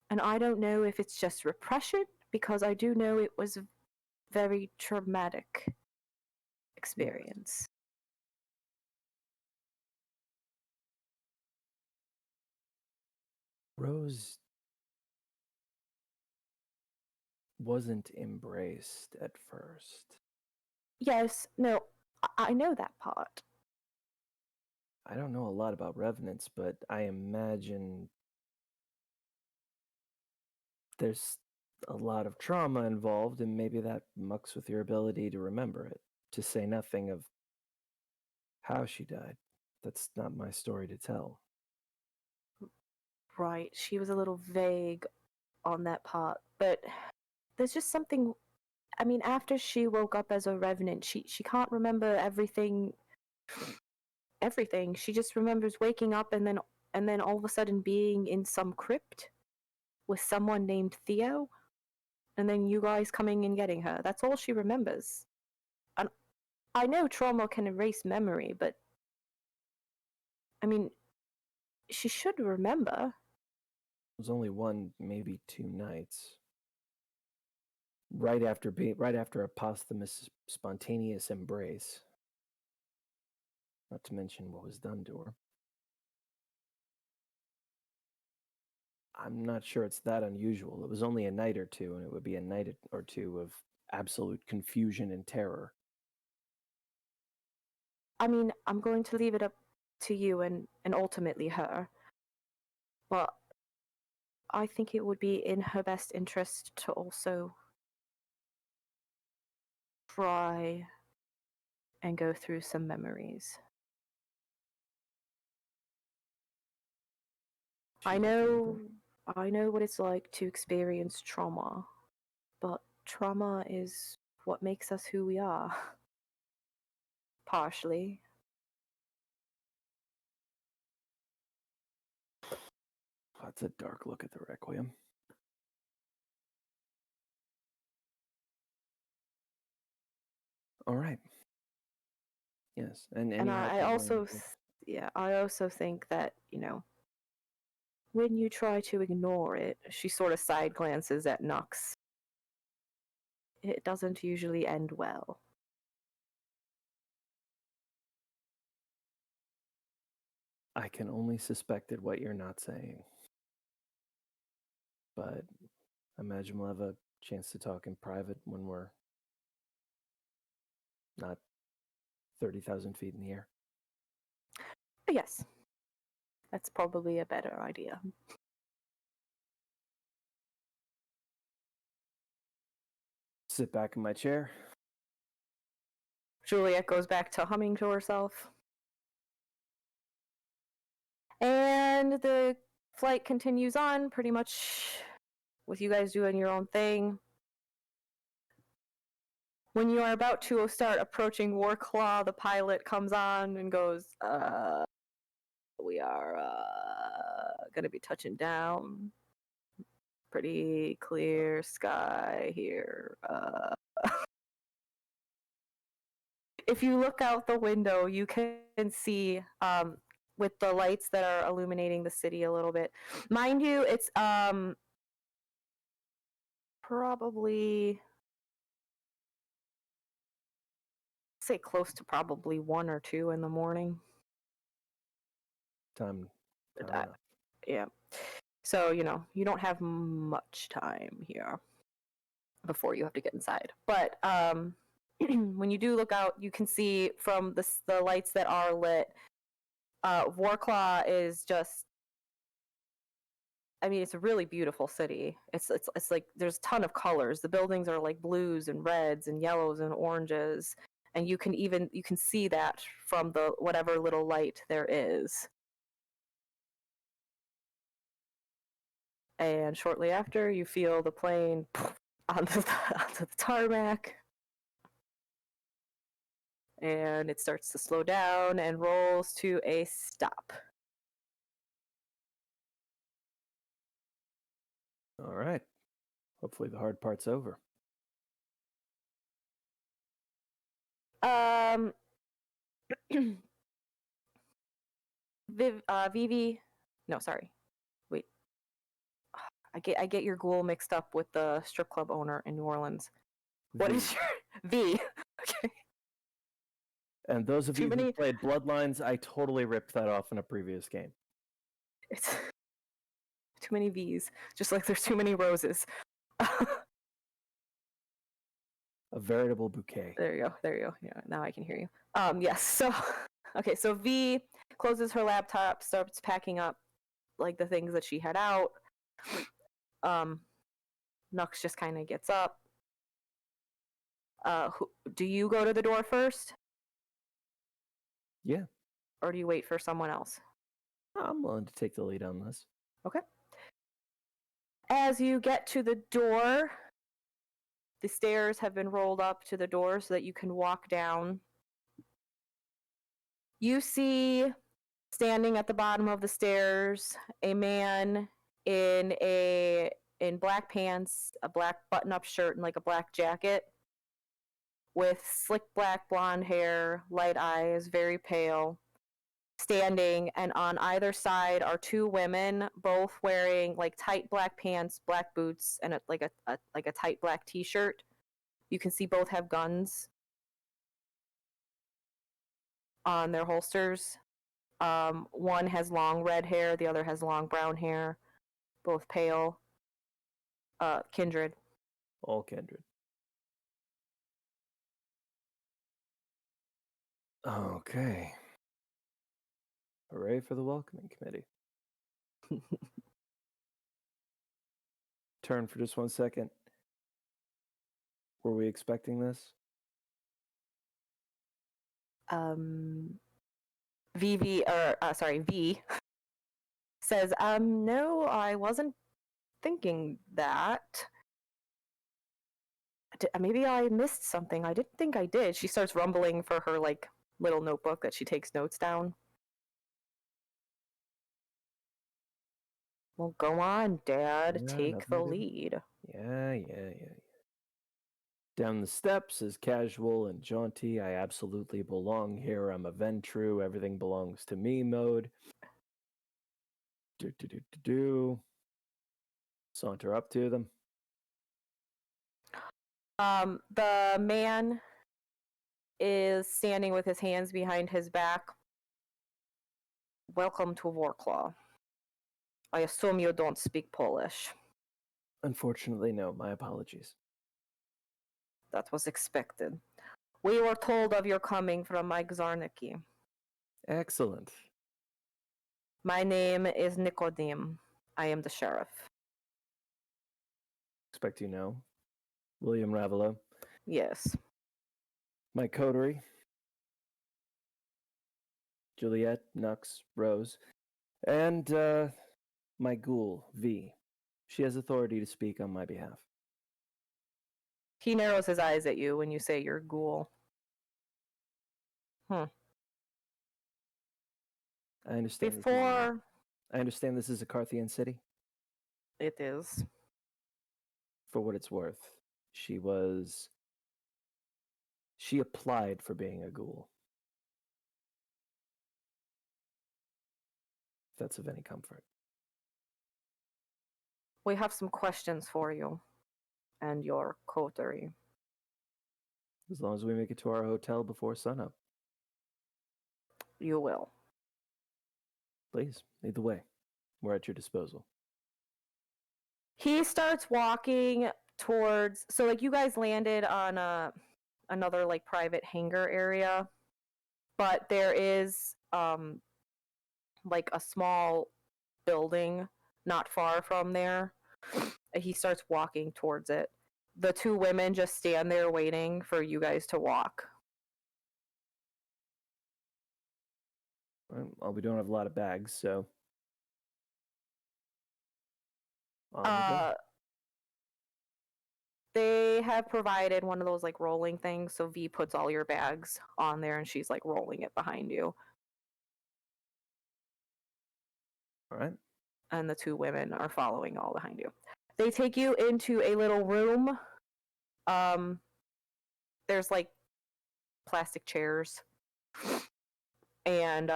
A: And I don't know if it's just repression, because I do know it was a very traumatic experience.
B: Rose wasn't embraced at first.
A: Yes, no, I know that part.
B: I don't know a lot about revenants, but I imagine there's a lot of trauma involved, and maybe that mucks with your ability to remember it, to say nothing of how she died. That's not my story to tell.
A: Right, she was a little vague on that part, but there's just something. I mean, after she woke up as a revenant, she can't remember everything. Everything. She just remembers waking up and then all of a sudden being in some crypt with someone named Theo, and then you guys coming and getting her. That's all she remembers. And I know trauma can erase memory, but I mean, she should remember.
B: It was only one, maybe 2 nights. Right after a posthumous, spontaneous embrace. Not to mention what was done to her. I'm not sure it's that unusual. It was only a night or two, and it would be a night or two of absolute confusion and terror.
A: I mean, I'm going to leave it up to you and ultimately her, but I think it would be in her best interest to also try and go through some memories. I know what it's like to experience trauma, but trauma is what makes us who we are. Partially.
B: That's a dark look at the Requiem. All right. Yes, and
A: I also think that, when you try to ignore it, she sort of side glances at Nux. It doesn't usually end well.
B: I can only suspect at what you're not saying. But I imagine we'll have a chance to talk in private when we're not 30,000 feet in the air.
A: Yes. That's probably a better idea.
B: Sit back in my chair.
A: Juliet goes back to humming to herself. And the flight continues on, pretty much with you guys doing your own thing. When you are about to start approaching Warclaw, the pilot comes on and goes, we are going to be touching down. Pretty clear sky here. If you look out the window, you can see with the lights that are illuminating the city a little bit. Mind you, it's probably, say, close to probably 1 or 2 in the morning.
B: Time enough.
A: Yeah. So, you don't have much time here before you have to get inside. But when you do look out, you can see from the lights that are lit, Warclaw is just, I mean, it's a really beautiful city. It's like there's a ton of colors. The buildings are like blues and reds and yellows and oranges, and you can see that from the whatever little light there is. And shortly after, you feel the plane onto the tarmac, and it starts to slow down and rolls to a stop.
B: All right. Hopefully the hard part's over.
A: Vivi, no, sorry. Wait. I get your ghoul mixed up with the strip club owner in New Orleans. What is your V? Okay.
B: And those of you who played Bloodlines, I totally ripped that off in a previous game.
A: It's too many V's, just like there's too many roses.
B: A veritable bouquet.
A: There you go. Yeah, now I can hear you. Yes. So, okay. So V closes her laptop, starts packing up like the things that she had out. Nux just kind of gets up. Do you go to the door first?
B: Yeah.
A: Or do you wait for someone else?
B: I'm willing to take the lead on this.
A: Okay. As you get to the door, the stairs have been rolled up to the door so that you can walk down. You see, standing at the bottom of the stairs, a man in black pants, a black button-up shirt, and like a black jacket, with slick black blonde hair, light eyes, very pale, standing, and on either side are two women, both wearing like tight black pants, black boots, and like a tight black t-shirt. You can see both have guns on their holsters. One has long red hair, the other has long brown hair, both pale. Kindred.
B: All kindred. Okay. Hooray for the welcoming committee. Turn for just 1 second. Were we expecting this?
A: V says, no, I wasn't thinking that. Maybe I missed something. I didn't think I did. She starts rumbling for her like little notebook that she takes notes down. Well, go on, Dad.
B: Yeah,
A: take the lead.
B: Yeah. Down the steps is casual and jaunty. I absolutely belong here. I'm a Ventrue. Everything belongs to me mode. Saunter up to them.
A: The man is standing with his hands behind his back. Welcome to Warclaw. I assume you don't speak Polish.
B: Unfortunately, no. My apologies.
A: That was expected. We were told of your coming from Mike Zarnicki.
B: Excellent.
A: My name is Nicodim. I am the sheriff.
B: Expect you know. William Ravelowe.
A: Yes.
B: My coterie. Juliet, Nux, Rose. And my ghoul, V. She has authority to speak on my behalf.
A: He narrows his eyes at you when you say you're ghoul.
B: I understand. I understand this is a Carthian city.
A: It is.
B: For what it's worth, she applied for being a ghoul. If that's of any comfort.
A: We have some questions for you and your coterie.
B: As long as we make it to our hotel before sunup.
A: You will.
B: Please, lead the way. We're at your disposal.
A: He starts walking towards... So, like, you guys landed on another, like, private hangar area. But there is, like, a small building not far from there. He starts walking towards it. The two women just stand there waiting for you guys to walk.
B: Well, we don't have a lot of bags, so...
A: They have provided one of those like rolling things, so V puts all your bags on there and she's like rolling it behind you.
B: All right.
A: And the two women are following all behind you. They take you into a little room. There's like plastic chairs. And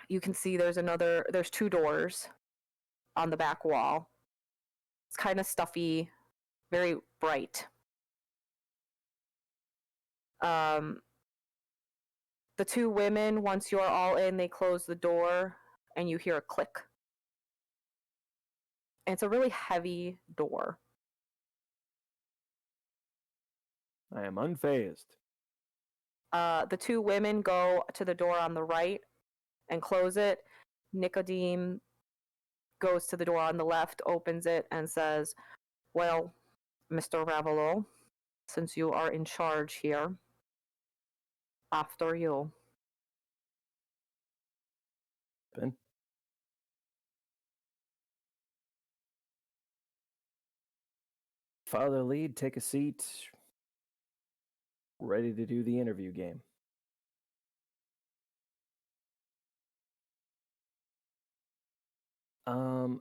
A: you can see there's two doors on the back wall. It's kind of stuffy, very bright. The two women, once you're all in, they close the door and you hear a click. And it's a really heavy door.
B: I am unfazed.
A: The two women go to the door on the right and close it. Nicodim goes to the door on the left, opens it, and says, well, Mr. Ravelowe, since you are in charge here, after you.
B: Follow the lead, take a seat. Ready to do the interview game.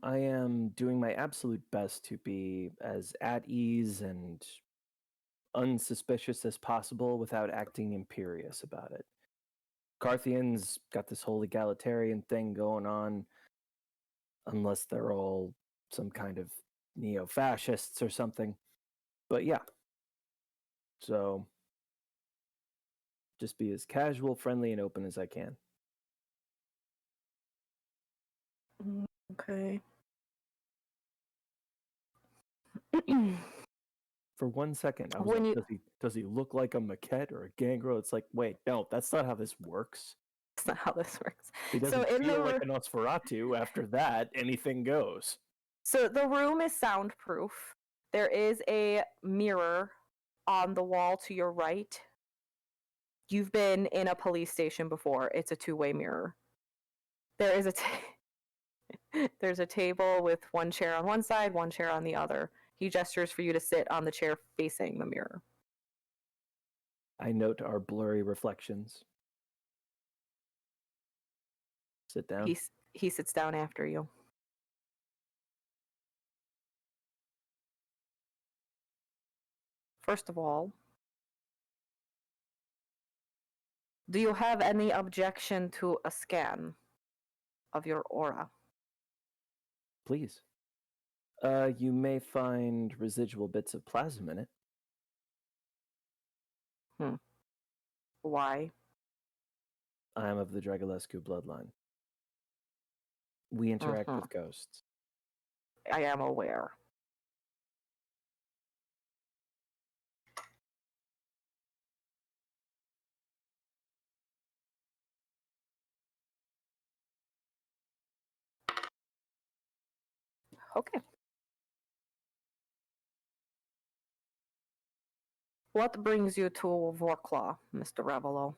B: I am doing my absolute best to be as at ease and unsuspicious as possible without acting imperious about it. Carthians got this whole egalitarian thing going on, unless they're all some kind of neo-fascists or something. But yeah. So just be as casual, friendly, and open as I can.
A: Okay.
B: For 1 second, I was like, does he look like a maquette or a gangrel? It's like, wait, no, that's not how this works.
A: That's not how this works.
B: He doesn't feel like a Nosferatu. After that, anything goes.
A: So the room is soundproof. There is a mirror on the wall to your right. You've been in a police station before. It's a two-way mirror. There is there's a table with one chair on one side, one chair on the other. He gestures for you to sit on the chair facing the mirror.
B: I note our blurry reflections. Sit down.
A: He sits down after you. First of all, do you have any objection to a scan of your aura?
B: Please. You may find residual bits of plasm in it.
A: Why?
B: I am of the Dragolescu bloodline. We interact with ghosts.
A: I am aware. Okay. What brings you to Vorklaw, Mr. Ravelowe?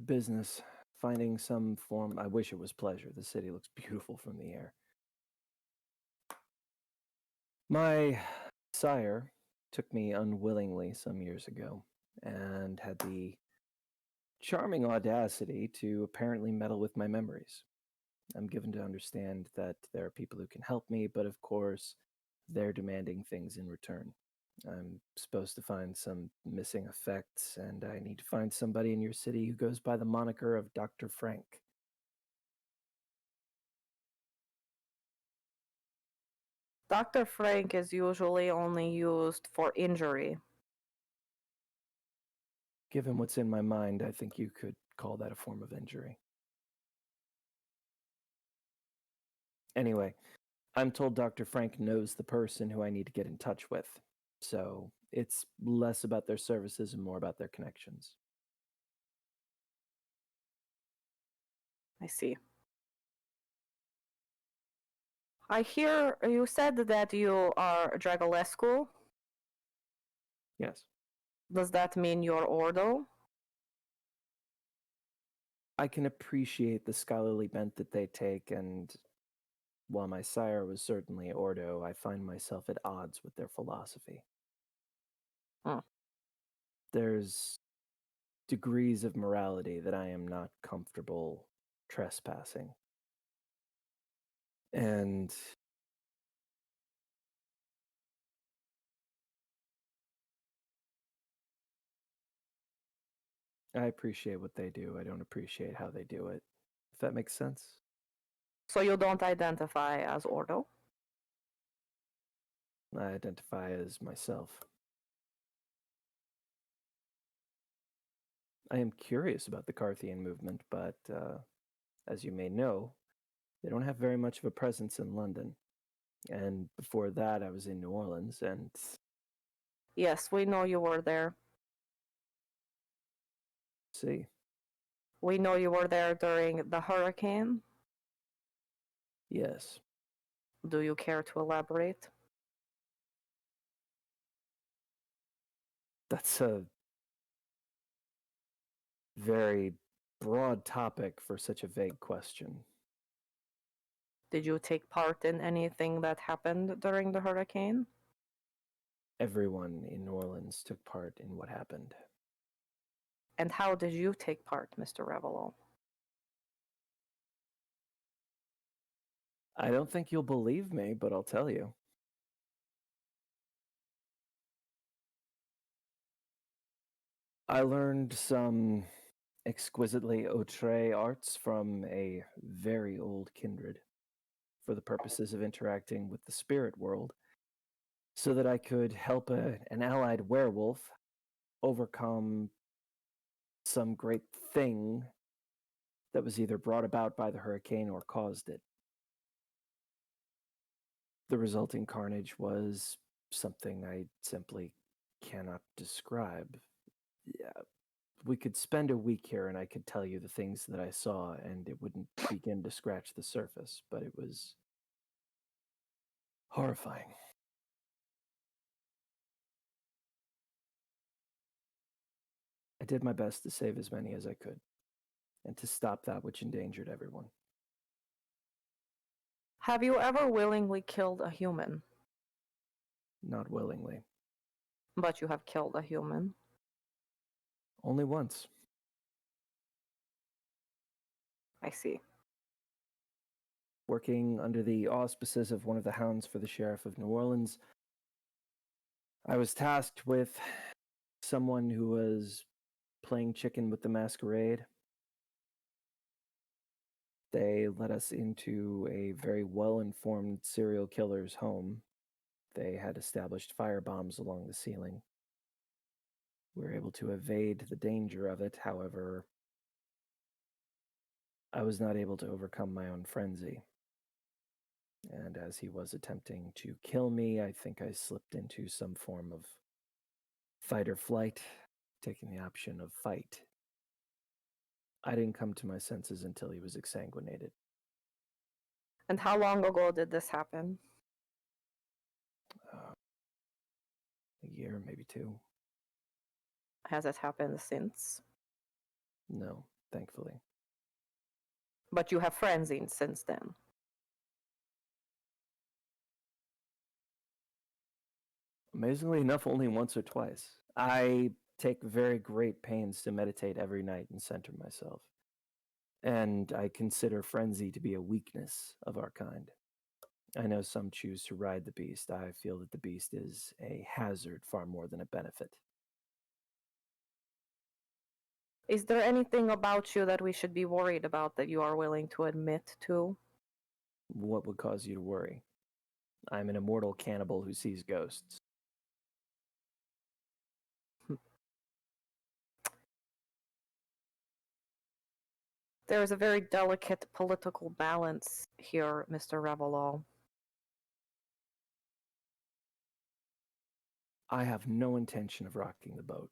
B: Business. Finding some form. I wish it was pleasure. The city looks beautiful from the air. My sire took me unwillingly some years ago and had the charming audacity to apparently meddle with my memories. I'm given to understand that there are people who can help me, but of course, they're demanding things in return. I'm supposed to find some missing effects, and I need to find somebody in your city who goes by the moniker of Dr. Frank.
A: Dr. Frank is usually only used for injury.
B: Given what's in my mind, I think you could call that a form of injury. Anyway, I'm told Dr. Frank knows the person who I need to get in touch with, so it's less about their services and more about their connections.
A: I see. I hear you said that you are Dragolescu.
B: Yes.
A: Does that mean you're Ordo?
B: I can appreciate the scholarly bent that they take, and while my sire was certainly Ordo, I find myself at odds with their philosophy. There's degrees of morality that I am not comfortable trespassing. And I appreciate what they do. I don't appreciate how they do it. If that makes sense.
A: So you don't identify as Ordo?
B: I identify as myself. I am curious about the Carthian movement, but as you may know, they don't have very much of a presence in London. And before that, I was in New Orleans, and...
A: Yes, we know you were there.
B: See.
A: We know you were there during the hurricane.
B: Yes.
A: Do you care to elaborate?
B: That's a very broad topic for such a vague question.
A: Did you take part in anything that happened during the hurricane?
B: Everyone in New Orleans took part in what happened.
A: And how did you take part, Mr. Ravelowe?
B: I don't think you'll believe me, but I'll tell you. I learned some exquisitely outre arts from a very old kindred for the purposes of interacting with the spirit world, so that I could help an allied werewolf overcome some great thing that was either brought about by the hurricane or caused it. The resulting carnage was something I simply cannot describe. Yeah, we could spend a week here and I could tell you the things that I saw, and it wouldn't begin to scratch the surface, but it was horrifying. I did my best to save as many as I could, and to stop that which endangered everyone.
A: Have you ever willingly killed a human?
B: Not willingly.
A: But you have killed a human.
B: Only once.
A: I see.
B: Working under the auspices of one of the hounds for the sheriff of New Orleans, I was tasked with someone who was playing chicken with the masquerade. They let us into a very well-informed serial killer's home. They had established firebombs along the ceiling. We were able to evade the danger of it. However, I was not able to overcome my own frenzy. And as he was attempting to kill me, I think I slipped into some form of fight or flight, taking the option of fight. I didn't come to my senses until he was exsanguinated.
A: And how long ago did this happen?
B: A year, maybe 2.
A: Has it happened since?
B: No, thankfully.
A: But you have frenzied since then.
B: Amazingly enough, only once or twice. I take very great pains to meditate every night and center myself. And I consider frenzy to be a weakness of our kind. I know some choose to ride the beast. I feel that the beast is a hazard far more than a benefit.
A: Is there anything about you that we should be worried about that you are willing to admit to?
B: What would cause you to worry? I'm an immortal cannibal who sees ghosts.
A: There is a very delicate political balance here, Mr. Ravelowe.
B: I have no intention of rocking the boat.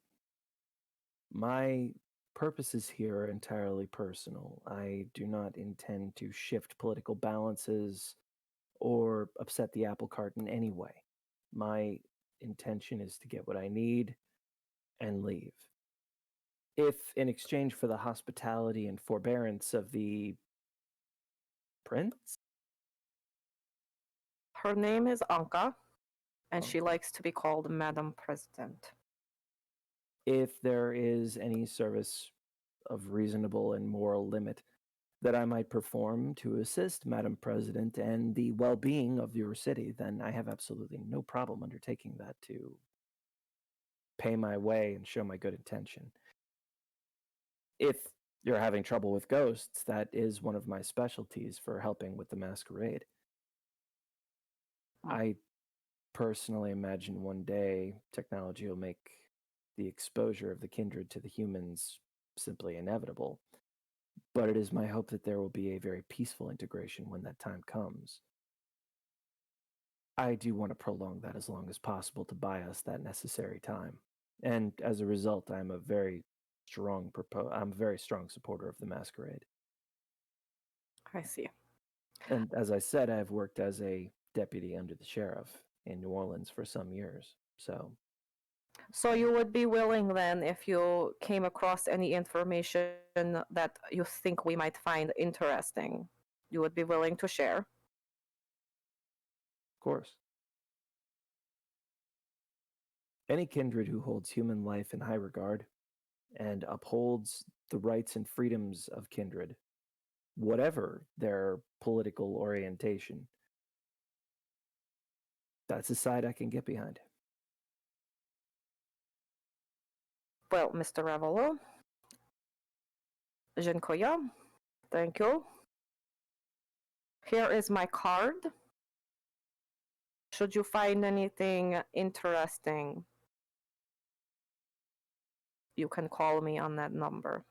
B: My purposes here are entirely personal. I do not intend to shift political balances or upset the apple cart in any way. My intention is to get what I need and leave. If in exchange for the hospitality and forbearance of the prince?
A: Her name is Anka, and she likes to be called Madam President.
B: If there is any service of reasonable and moral limit that I might perform to assist Madam President and the well-being of your city, then I have absolutely no problem undertaking that to pay my way and show my good intention. If you're having trouble with ghosts, that is one of my specialties for helping with the masquerade. I personally imagine one day technology will make the exposure of the kindred to the humans simply inevitable. But it is my hope that there will be a very peaceful integration when that time comes. I do want to prolong that as long as possible to buy us that necessary time. And as a result, I'm a very strong supporter of the masquerade.
A: I see.
B: And as I said, I've worked as a deputy under the sheriff in New Orleans for some years. So
A: you would be willing then, if you came across any information that you think we might find interesting, you would be willing to share?
B: course. Any kindred who holds human life in high regard and upholds the rights and freedoms of kindred, whatever their political orientation, that's a side I can get behind.
A: Well, Mr. Ravelowe, dziękuję. Thank you. Here is my card. Should you find anything interesting, you can call me on that number.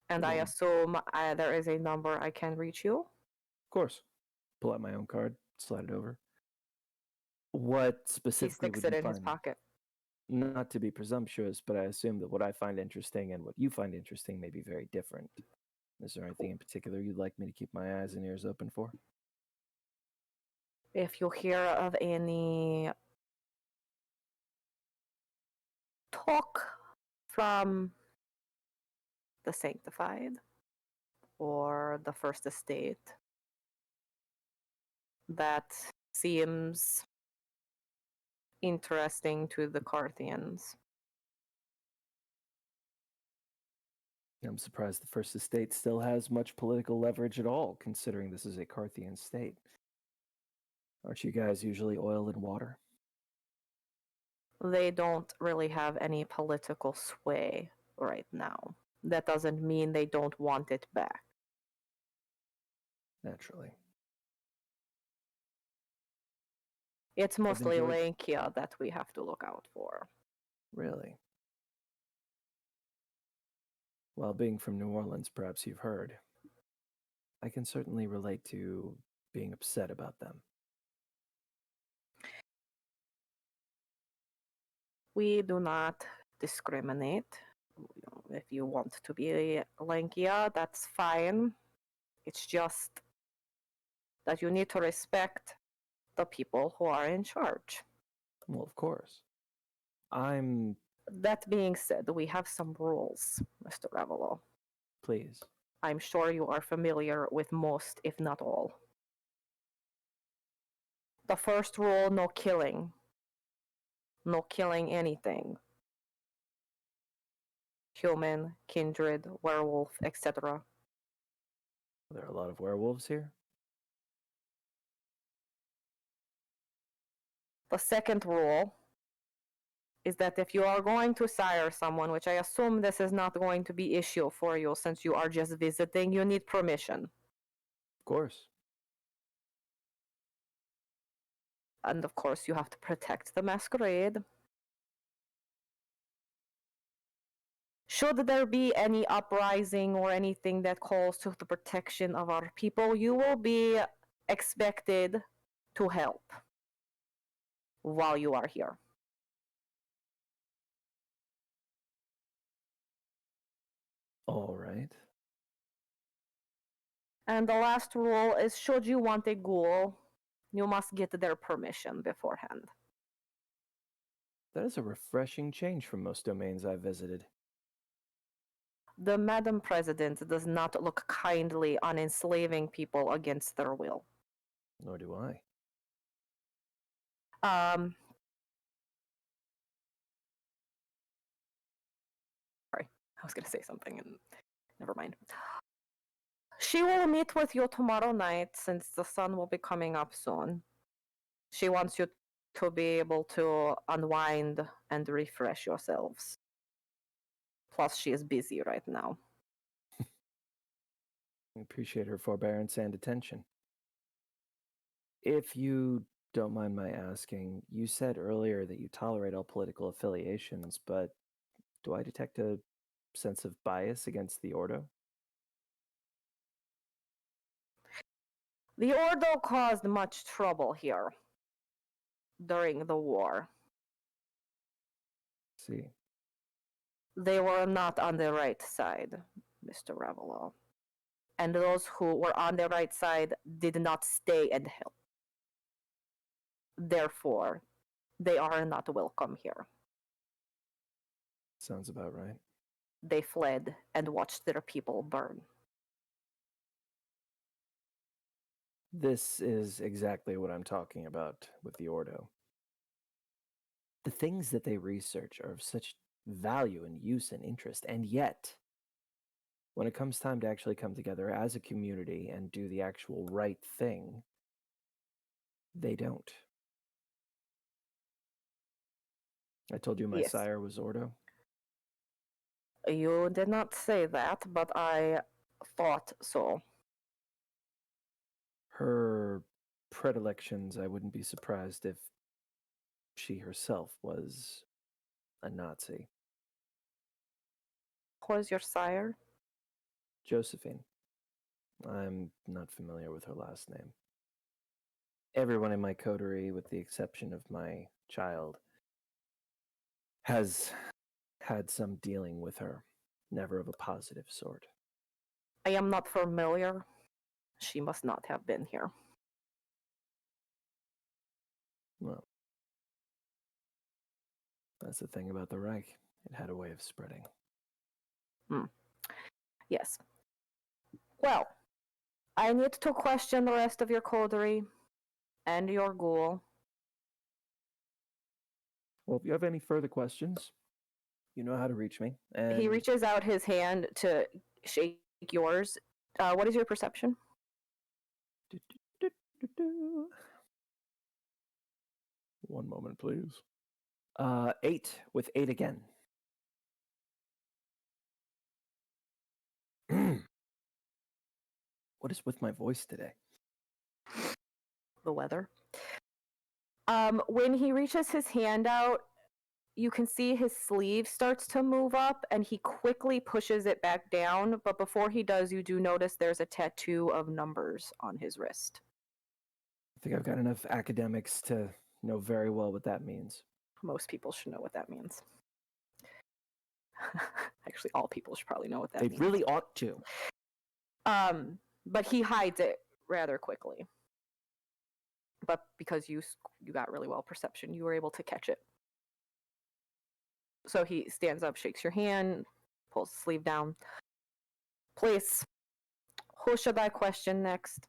A: And I assume there is a number I can reach you?
B: Of course. Pull out my own card, slide it over. What specifically would you find?
A: He sticks it in his pocket.
B: Not to be presumptuous, but I assume that what I find interesting and what you find interesting may be very different. Is there anything in particular you'd like me to keep my eyes and ears open for?
A: If you hear of any talk from the Sanctified or the First Estate that seems interesting to the Carthians.
B: I'm surprised the First Estate still has much political leverage at all, considering this is a Carthian state. Aren't you guys usually oil and water?
A: They don't really have any political sway right now. That doesn't mean they don't want it back.
B: Naturally.
A: It's mostly Lankia that we have to look out for.
B: Really? Well, being from New Orleans, perhaps you've heard. I can certainly relate to being upset about them.
A: We do not discriminate. If you want to be Lankia, that's fine. It's just that you need to respect the people who are in charge.
B: Well, of course.
A: That being said, we have some rules, Mr. Ravelowe.
B: Please.
A: I'm sure you are familiar with most, if not all. The first rule, no killing. No killing anything. Human, kindred, werewolf, etc.
B: There are a lot of werewolves here?
A: The second rule is that if you are going to sire someone, which I assume this is not going to be issue for you since you are just visiting, you need permission.
B: Of course.
A: And of course, you have to protect the masquerade. Should there be any uprising or anything that calls to the protection of our people, you will be expected to help while you are here.
B: All right.
A: And the last rule is, should you want a ghoul, you must get their permission beforehand.
B: That is a refreshing change from most domains I've visited.
A: The Madam President does not look kindly on enslaving people against their will.
B: Nor do I.
A: Sorry, I was going to say something and never mind. She will meet with you tomorrow night since the sun will be coming up soon. She wants you to be able to unwind and refresh yourselves. Plus, she is busy right now.
B: I appreciate her forbearance and attention. If you don't mind my asking, you said earlier that you tolerate all political affiliations, but do I detect a sense of bias against the Ordo?
A: The Ordo caused much trouble here during the war.
B: See.
A: They were not on the right side, Mr. Ravelowe. And those who were on the right side did not stay and help. Therefore, they are not welcome here.
B: Sounds about right.
A: They fled and watched their people burn.
B: This is exactly what I'm talking about with the Ordo. The things that they research are of such value and use and interest, and yet, when it comes time to actually come together as a community and do the actual right thing, they don't. I told you my
A: Yes.
B: sire was Ordo.
A: You did not say that, but I thought so.
B: Her predilections, I wouldn't be surprised if she herself was a Nazi.
A: Who is your sire?
B: Josephine. I'm not familiar with her last name. Everyone in my coterie, with the exception of my child, has had some dealing with her, never of a positive sort.
A: I am not familiar. She must not have been here.
B: Well, that's the thing about the Reich. It had a way of spreading.
A: Yes. Well, I need to question the rest of your coterie and your ghoul.
B: Well, if you have any further questions, you know how to reach me. And
A: He reaches out his hand to shake yours. What is your perception?
B: One moment, please. 8 with 8 again. What is with my voice today?
A: The weather. When he reaches his hand out, you can see his sleeve starts to move up and he quickly pushes it back down. But before he does, you do notice there's a tattoo of numbers on his wrist.
B: I think I've got enough academics to know very well what that means.
A: Most people should know what that means. Actually, all people should probably know what that means.
B: They really ought to.
A: But he hides it rather quickly. But because you got really well perception, you were able to catch it. So he stands up, shakes your hand, pulls the sleeve down. Please, who should I question next?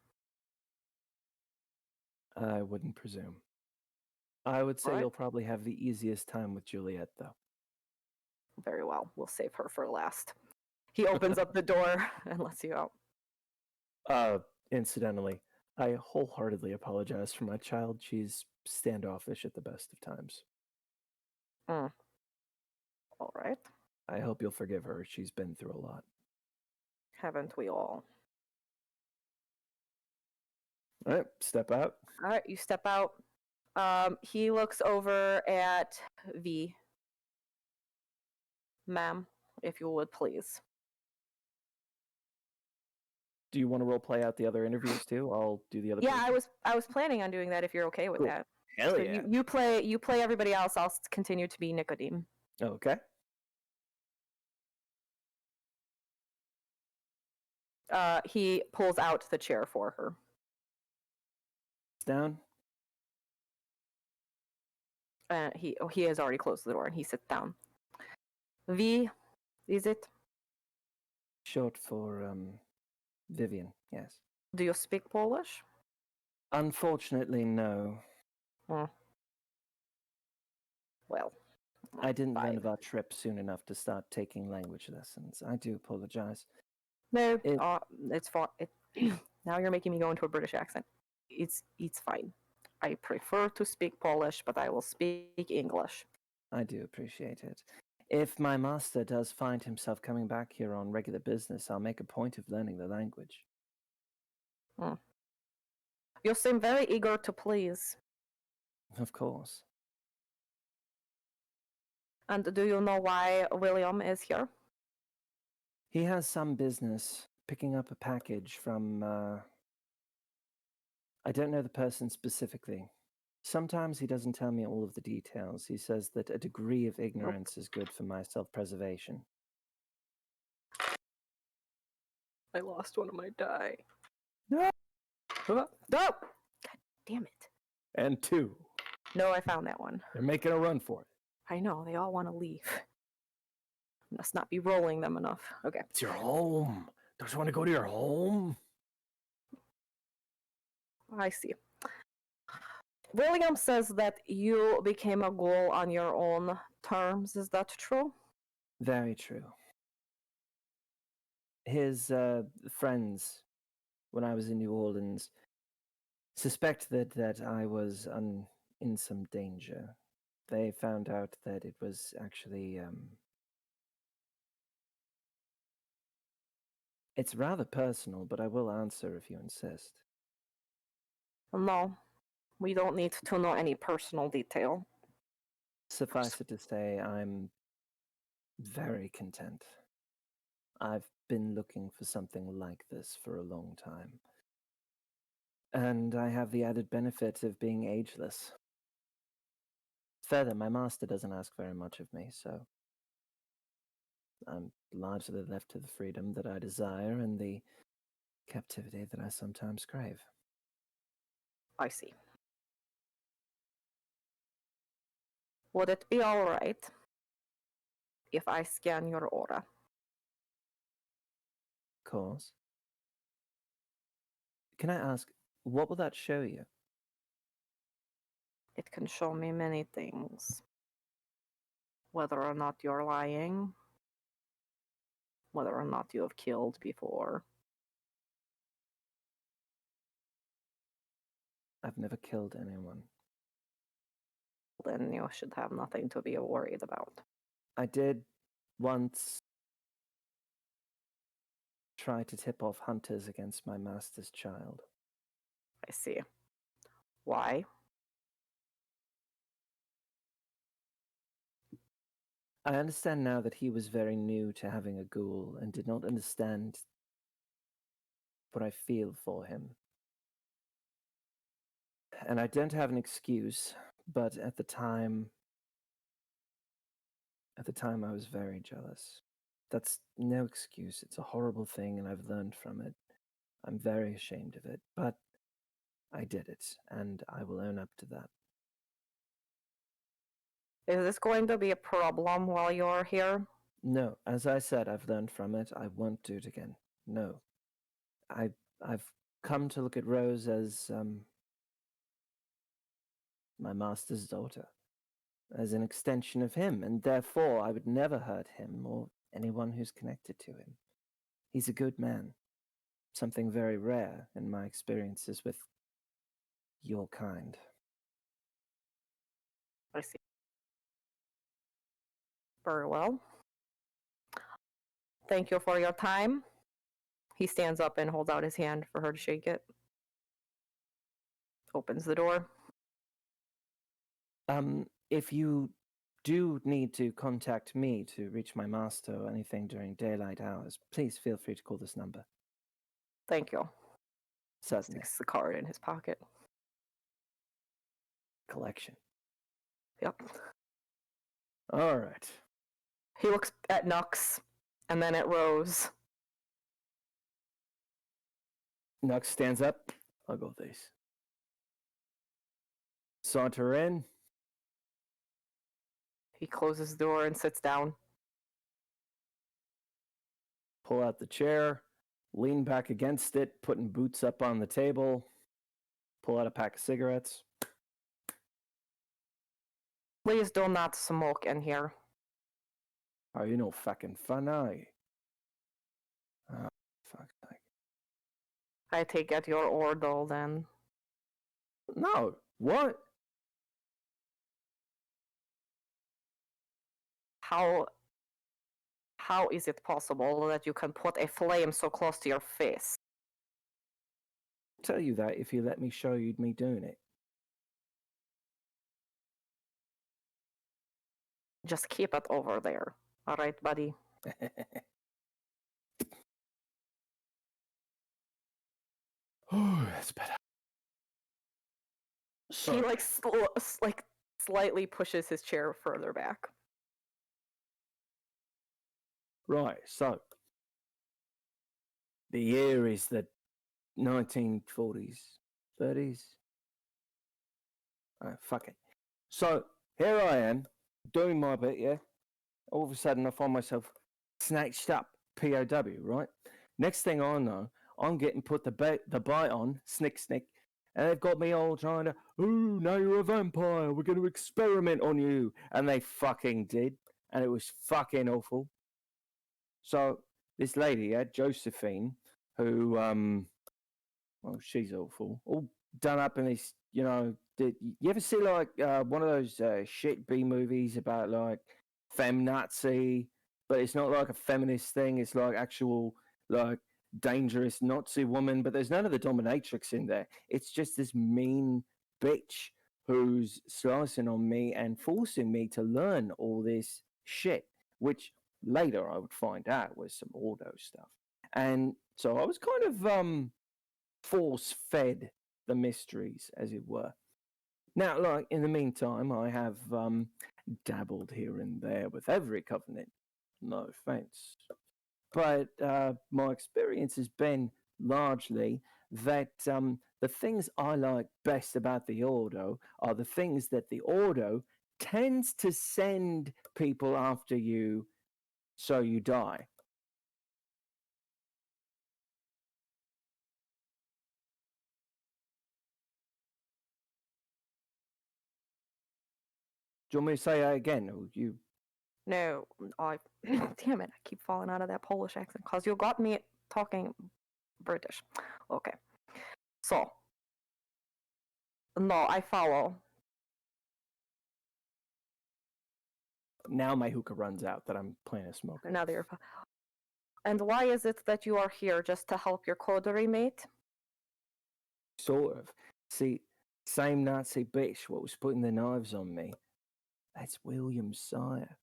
B: I wouldn't presume. I would say
A: Right.
B: You'll probably have the easiest time with Juliet, though.
A: Very well. We'll save her for last. He opens up the door and lets you out.
B: Incidentally, I wholeheartedly apologize for my child. She's standoffish at the best of times.
A: All right.
B: I hope you'll forgive her. She's been through a lot.
A: Haven't we all?
B: All right, step out.
A: All right, you step out. He looks over at V. Ma'am, if you would please.
B: Do you want to role play out the other interviews too? I'll do the other.
A: Yeah, I was planning on doing that if you're okay with
B: Cool.
A: that.
B: Hell
A: So
B: yeah.
A: you play everybody else. I'll continue to be Nicodeme.
B: Okay.
A: He pulls out the chair for her.
B: Down.
A: He has already closed the door and he sits down. V, is it?
B: Short for Vivian. Yes.
A: Do you speak Polish?
B: Unfortunately, no.
A: Well,
B: I didn't
A: fine.
B: learn of our trip soon enough to start taking language lessons. I do apologize.
A: No, it's fine. Now you're making me go into a British accent. It's fine. I prefer to speak Polish, but I will speak English.
B: I do appreciate it. If my master does find himself coming back here on regular business, I'll make a point of learning the language.
A: You seem very eager to please.
B: Of course.
A: And do you know why William is here?
B: He has some business picking up a package from, I don't know the person specifically. Sometimes he doesn't tell me all of the details. He says that a degree of ignorance is good for my self-preservation.
A: I lost one of my die.
B: No!
A: No! God damn it.
B: And 2.
A: No, I found that one.
B: They're making a run for it.
A: I know, they all want to leave. Must not be rolling them enough. Okay.
B: It's your home. Don't you want to go to your home?
A: I see. William says that you became a ghoul on your own terms. Is that true?
B: Very true. His friends, when I was in New Orleans, suspect that I was in some danger. They found out that it was actually it's rather personal, but I will answer if you insist.
A: No, we don't need to know any personal detail.
B: Suffice it to say, I'm very content. I've been looking for something like this for a long time. And I have the added benefit of being ageless. Further, my master doesn't ask very much of me, so I'm largely left to the freedom that I desire and the captivity that I sometimes crave.
A: I see. Would it be all right if I scan your aura?
B: Of course. Can I ask, what will that show you?
A: It can show me many things. Whether or not you're lying, whether or not you have killed before.
B: I've never killed anyone.
A: Then you should have nothing to be worried about.
B: I did once try to tip off hunters against my master's child.
A: I see. Why?
B: I understand now that he was very new to having a ghoul and did not understand what I feel for him. And I don't have an excuse, but at the time I was very jealous. That's no excuse. It's a horrible thing and I've learned from it. I'm very ashamed of it, but I did it and I will own up to that.
A: Is this going to be a problem while you're here?
B: No, as I said, I've learned from it. I won't do it again. No. I've come to look at Rose as my master's daughter, as an extension of him, and therefore I would never hurt him or anyone who's connected to him. He's a good man, something very rare in my experiences with your kind.
A: I see. Very well. Thank you for your time. He stands up and holds out his hand for her to shake it. Opens the door.
B: If you do need to contact me to reach my master or anything during daylight hours, please feel free to call this number.
A: Thank you.
B: Certainly.
A: Sticks the card in his pocket.
B: Collection.
A: Yep.
B: All right.
A: He looks at Nux, and then at Rose.
B: Nux stands up. I'll go with this. Saunter in.
A: He closes the door and sits down.
B: Pull out the chair. Lean back against it, putting boots up on the table. Pull out a pack of cigarettes.
A: Please do not smoke in here.
B: Oh, you no fucking fun, are you? Oh, fuck's sake.
A: I take it your order then.
B: No, what?
A: How is it possible that you can put a flame so close to your face?
B: I'll tell you that if you let me show you me doing it.
A: Just keep it over there. All right, buddy?
B: Oh, that's better. So,
A: He slightly pushes his chair further back.
B: right, so the year is the 1940s, 30s. Oh, fuck it. So here I am, doing my bit, yeah? All of a sudden I find myself snatched up, POW, right? Next thing I know, I'm getting put the bite on, snick, And they've got me all trying to, oh, now you're a vampire. We're going to experiment on you. And they fucking did. And it was fucking awful. So this lady, Josephine, who, well, she's awful. All done up in this, you ever see like one of those shit B movies about like feminazi, but it's not like a feminist thing. It's like actual like dangerous Nazi woman, but there's none of the dominatrix in there. It's just this mean bitch who's slicing on me and forcing me to learn all this shit, which later I would find out was some Ordo stuff. And so I was kind of force-fed the mysteries, as it were. Now, like, in the meantime, I have dabbled here and there with every covenant. No offense. But my experience has been largely that the things I like best about the Ordo are the things that the Ordo tends to send people after you so you die. Do you want me to say that again? Or you?
A: No, damn it, I keep falling out of that Polish accent because you got me talking British. Okay. So, no, I follow.
B: Now my hookah runs out that I'm playing a smoker.
A: Now that you're. And why is it that you are here, just to help your coterie mate?
B: Sort of. See, same Nazi bitch what was putting the knives on me. That's William's sire.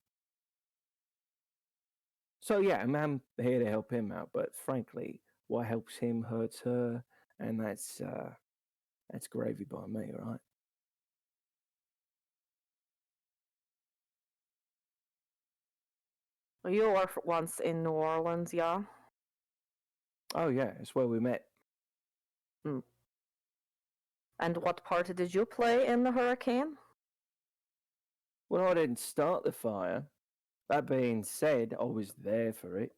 B: So yeah, I'm here to help him out, but frankly, what helps him hurts her, and that's gravy by me, right?
A: You were once in New Orleans, yeah?
B: Oh yeah, it's where we met.
A: Hmm. And what part did you play in the hurricane?
B: Well, I didn't start the fire. That being said, I was there for it.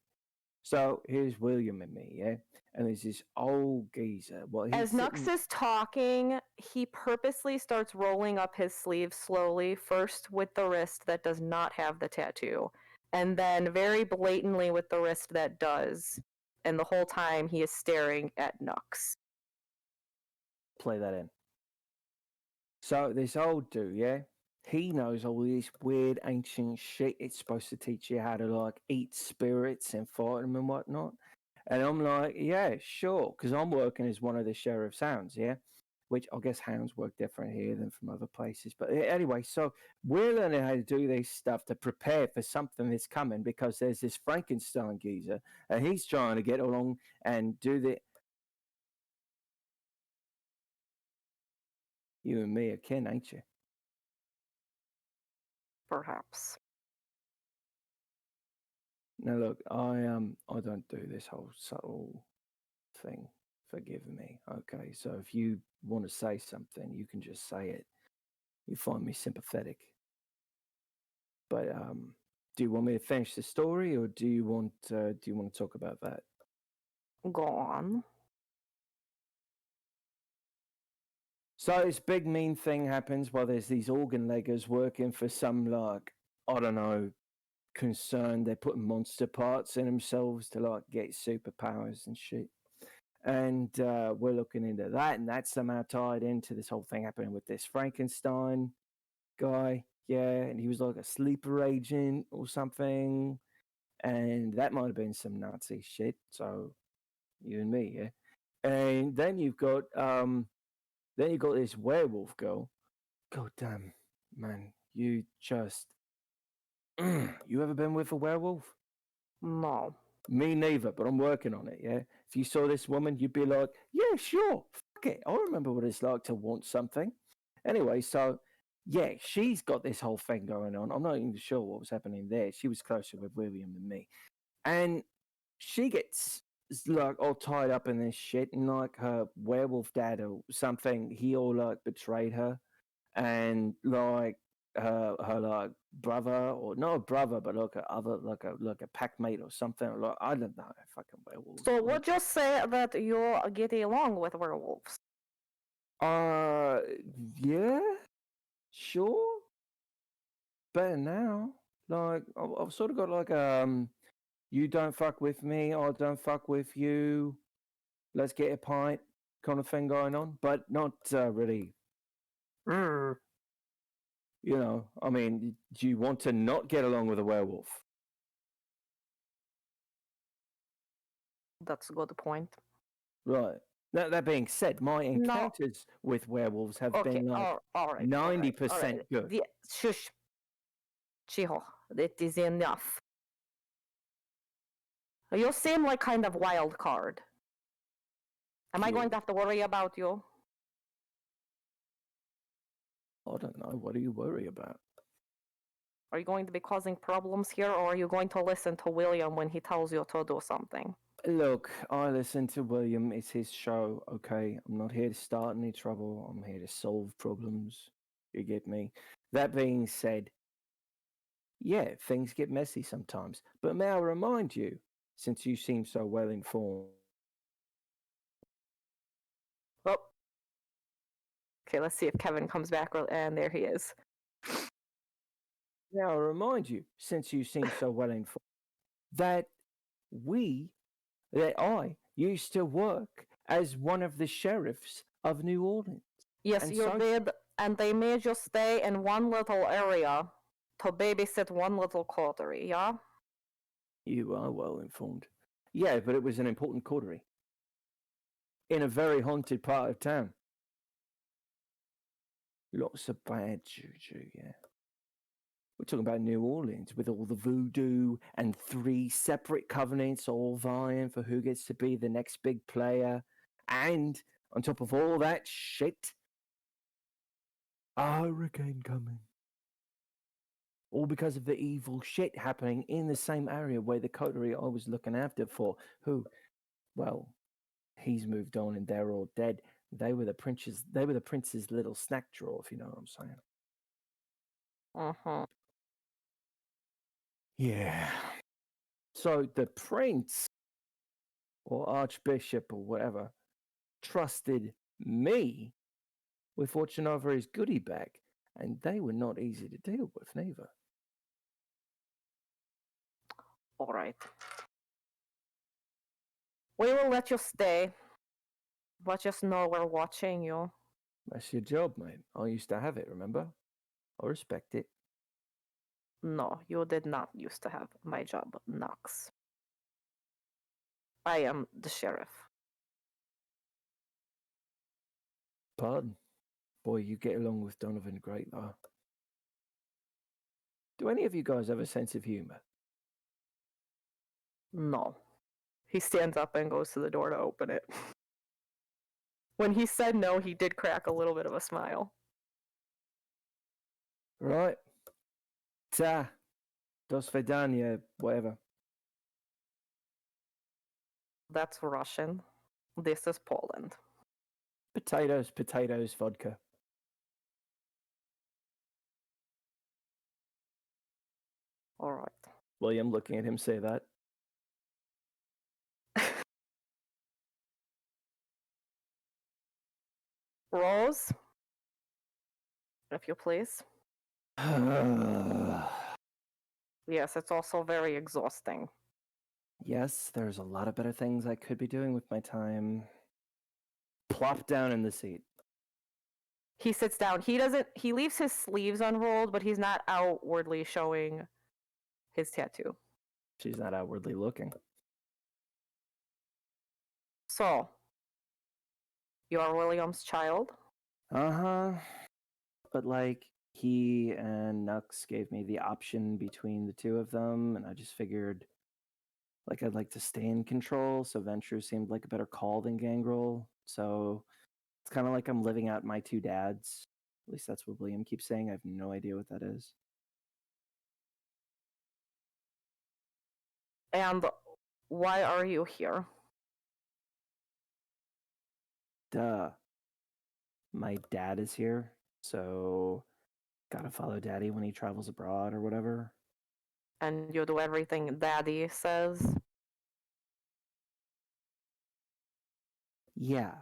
B: So here's William and me, yeah? And there's this old geezer. Well,
A: As Nux is talking, he purposely starts rolling up his sleeve slowly, first with the wrist that does not have the tattoo, and then very blatantly with the wrist that does. And the whole time he is staring at Nux.
B: Play that in. So this old dude, yeah? He knows all this weird ancient shit. It's supposed to teach you how to like eat spirits and fight them and whatnot. And I'm like, yeah, sure, because I'm working as one of the sheriff's hounds, yeah, which I guess hounds work different here than from other places. But anyway, so we're learning how to do this stuff to prepare for something that's coming because there's this Frankenstein geezer and he's trying to get along and do the. You and me are kin, ain't you?
A: Perhaps.
B: Now look, I don't do this whole subtle thing. Forgive me. Okay, so if you want to say something, you can just say it. You find me sympathetic. But do you want me to finish the story, or do you want to talk about that?
A: Go on.
B: So this big mean thing happens while there's these organ leggers working for some like I don't know concern. They're putting monster parts in themselves to like get superpowers and shit. And we're looking into that, and that's somehow tied into this whole thing happening with this Frankenstein guy. Yeah, and he was like a sleeper agent or something, and that might have been some Nazi shit. So you and me, yeah. And then you've got this werewolf girl. God damn, man, you just you ever been with a werewolf?
A: No.
B: Me neither, but I'm working on it, yeah? If you saw this woman, you'd be like, yeah, sure, fuck it. I remember what it's like to want something. Anyway, so, yeah, she's got this whole thing going on. I'm not even sure what was happening there. She was closer with William than me. And she gets, like, all tied up in this shit, and, like, her werewolf dad or something, he all, like, betrayed her. And, like, her like brother or not a brother but like a pack mate or something like I don't know fucking werewolves.
A: So would you say that you get along with werewolves?
B: Yeah, sure. Better now. Like, I've sort of got like you don't fuck with me, I don't fuck with you. Let's get a pint kind of thing going on, but not really. You know, I mean, do you want to not get along with a werewolf?
A: That's a good point.
B: Right. That being said, my encounters with werewolves have been like
A: all right,
B: 90% good.
A: Yeah, shush. Chiho, it is enough. You seem like kind of wild card. Am I going to have to worry about you?
B: I don't know. What do you worry about?
A: Are you going to be causing problems here, or are you going to listen to William when he tells you to do something?
B: Look, I listen to William. It's his show, okay? I'm not here to start any trouble. I'm here to solve problems. You get me? That being said, yeah, things get messy sometimes. But may I remind you, since you seem so well informed.
A: Oh. Okay, let's see if Kevin comes back, and there he is.
B: May I remind you, since you seem so well informed, that I used to work as one of the sheriffs of New Orleans.
A: Yes, you did, and they made you stay in one little area to babysit one little coterie, yeah?
B: You are well informed. Yeah, but it was an important coterie. In a very haunted part of town. Lots of bad juju, yeah. We're talking about New Orleans with all the voodoo and 3 separate covenants all vying for who gets to be the next big player. And on top of all that shit, a hurricane coming. All because of the evil shit happening in the same area where the coterie I was looking after for, who, well, he's moved on and they're all dead. They were the prince's little snack drawer, if you know what I'm saying.
A: Uh-huh.
B: Yeah. So the prince, or archbishop, or whatever, trusted me with watching over his goodie bag, and they were not easy to deal with, neither.
A: All right. We will let you stay, but just know we're watching you.
B: That's your job, mate. I used to have it, remember? I respect it.
A: No, you did not used to have my job, Knox. I am the sheriff.
B: Pardon? Boy, you get along with Donovan great, though. Do any of you guys have a sense of humor?
A: No. He stands up and goes to the door to open it. When he said no, he did crack a little bit of a smile.
B: Right. Ta. Do svidania, whatever.
A: That's Russian. This is Poland.
B: Potatoes, potatoes, vodka.
A: All right.
B: William looking at him say that.
A: Rose, if you please. Yes, it's also very exhausting.
B: Yes, there's a lot of better things I could be doing with my time. Plop down in the seat.
A: He sits down. He leaves his sleeves unrolled, but he's not outwardly showing his tattoo.
B: She's not outwardly looking.
A: So, you are William's child?
B: Uh-huh. But like, he and Nux gave me the option between the two of them, and I just figured like I'd like to stay in control, so Ventrue seemed like a better call than Gangrel. So it's kind of like I'm living out my 2 dads. At least that's what William keeps saying. I have no idea what that is.
A: And why are you here?
B: Duh. My dad is here, so gotta follow Daddy when he travels abroad or whatever.
A: And you do everything Daddy says?
B: Yeah,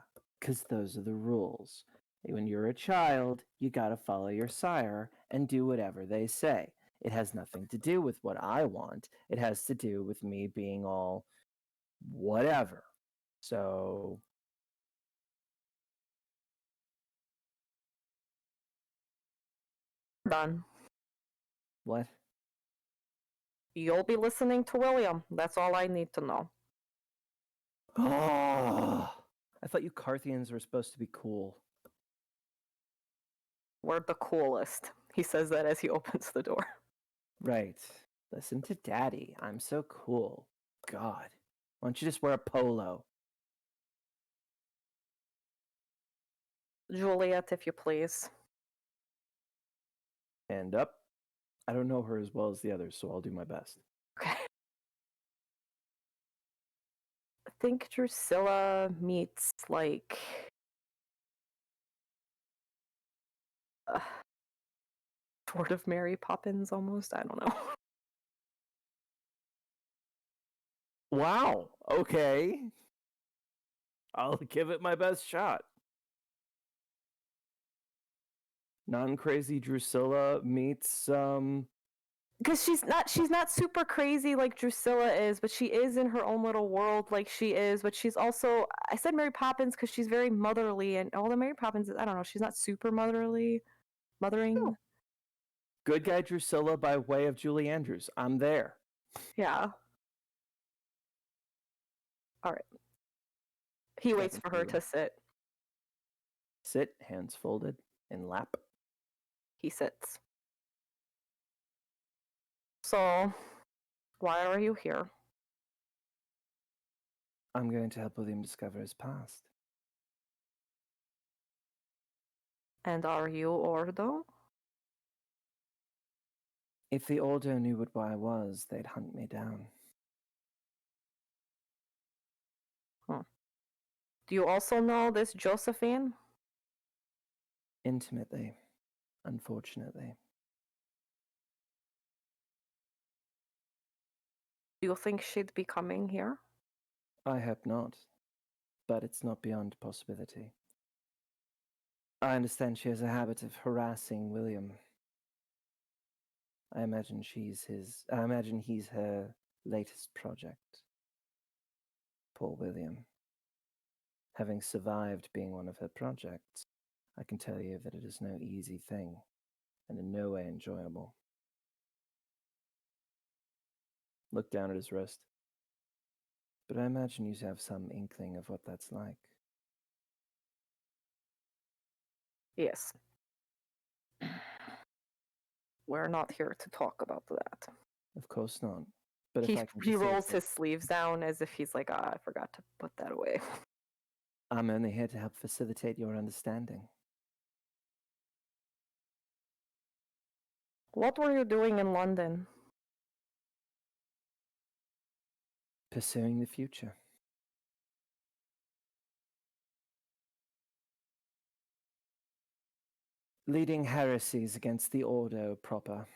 B: because those are the rules. When you're a child, you gotta follow your sire and do whatever they say. It has nothing to do with what I want. It has to do with me being all whatever. So
A: Done.
B: what?
A: You'll be listening to William. That's all I need to know.
B: Oh, I thought you Carthians were supposed to be cool.
A: We're the coolest. He says that as he opens the door.
B: Right. Listen to Daddy. I'm so cool. God. Why don't you just wear a polo?
A: Juliet, if you please.
B: And up. I don't know her as well as the others, so I'll do my best.
A: Okay. I think Drusilla meets, like... sort of Mary Poppins, almost. I don't know.
B: Wow. Okay. I'll give it my best shot. Non-crazy Drusilla meets
A: Because she's not super crazy like Drusilla is, but she is in her own little world like she is. But she's also, I said Mary Poppins because she's very motherly, and although Mary Poppins, I don't know, she's not super mothering.
B: Oh. Good guy Drusilla by way of Julie Andrews. I'm there.
A: Yeah. All right. He waits for her to sit.
B: Sit, hands folded, in lap.
A: He sits. So, why are you here?
B: I'm going to help William discover his past.
A: And are you Ordo?
B: If the Ordo knew what I was, they'd hunt me down.
A: Do you also know this Josephine?
B: Intimately, unfortunately.
A: Do you think she'd be coming here?
B: I hope not, but it's not beyond possibility. I understand she has a habit of harassing William. I imagine he's her latest project. Poor William. Having survived being one of her projects, I can tell you that it is no easy thing, and in no way enjoyable. Look down at his wrist. But I imagine you have some inkling of what that's like.
A: Yes. We're not here to talk about that.
B: Of course not. But
A: he rolls his sleeves down as if he's like, I forgot to put that away.
B: I'm only here to help facilitate your understanding.
A: What were you doing in London?
B: Pursuing the future. Leading heresies against the Ordo proper.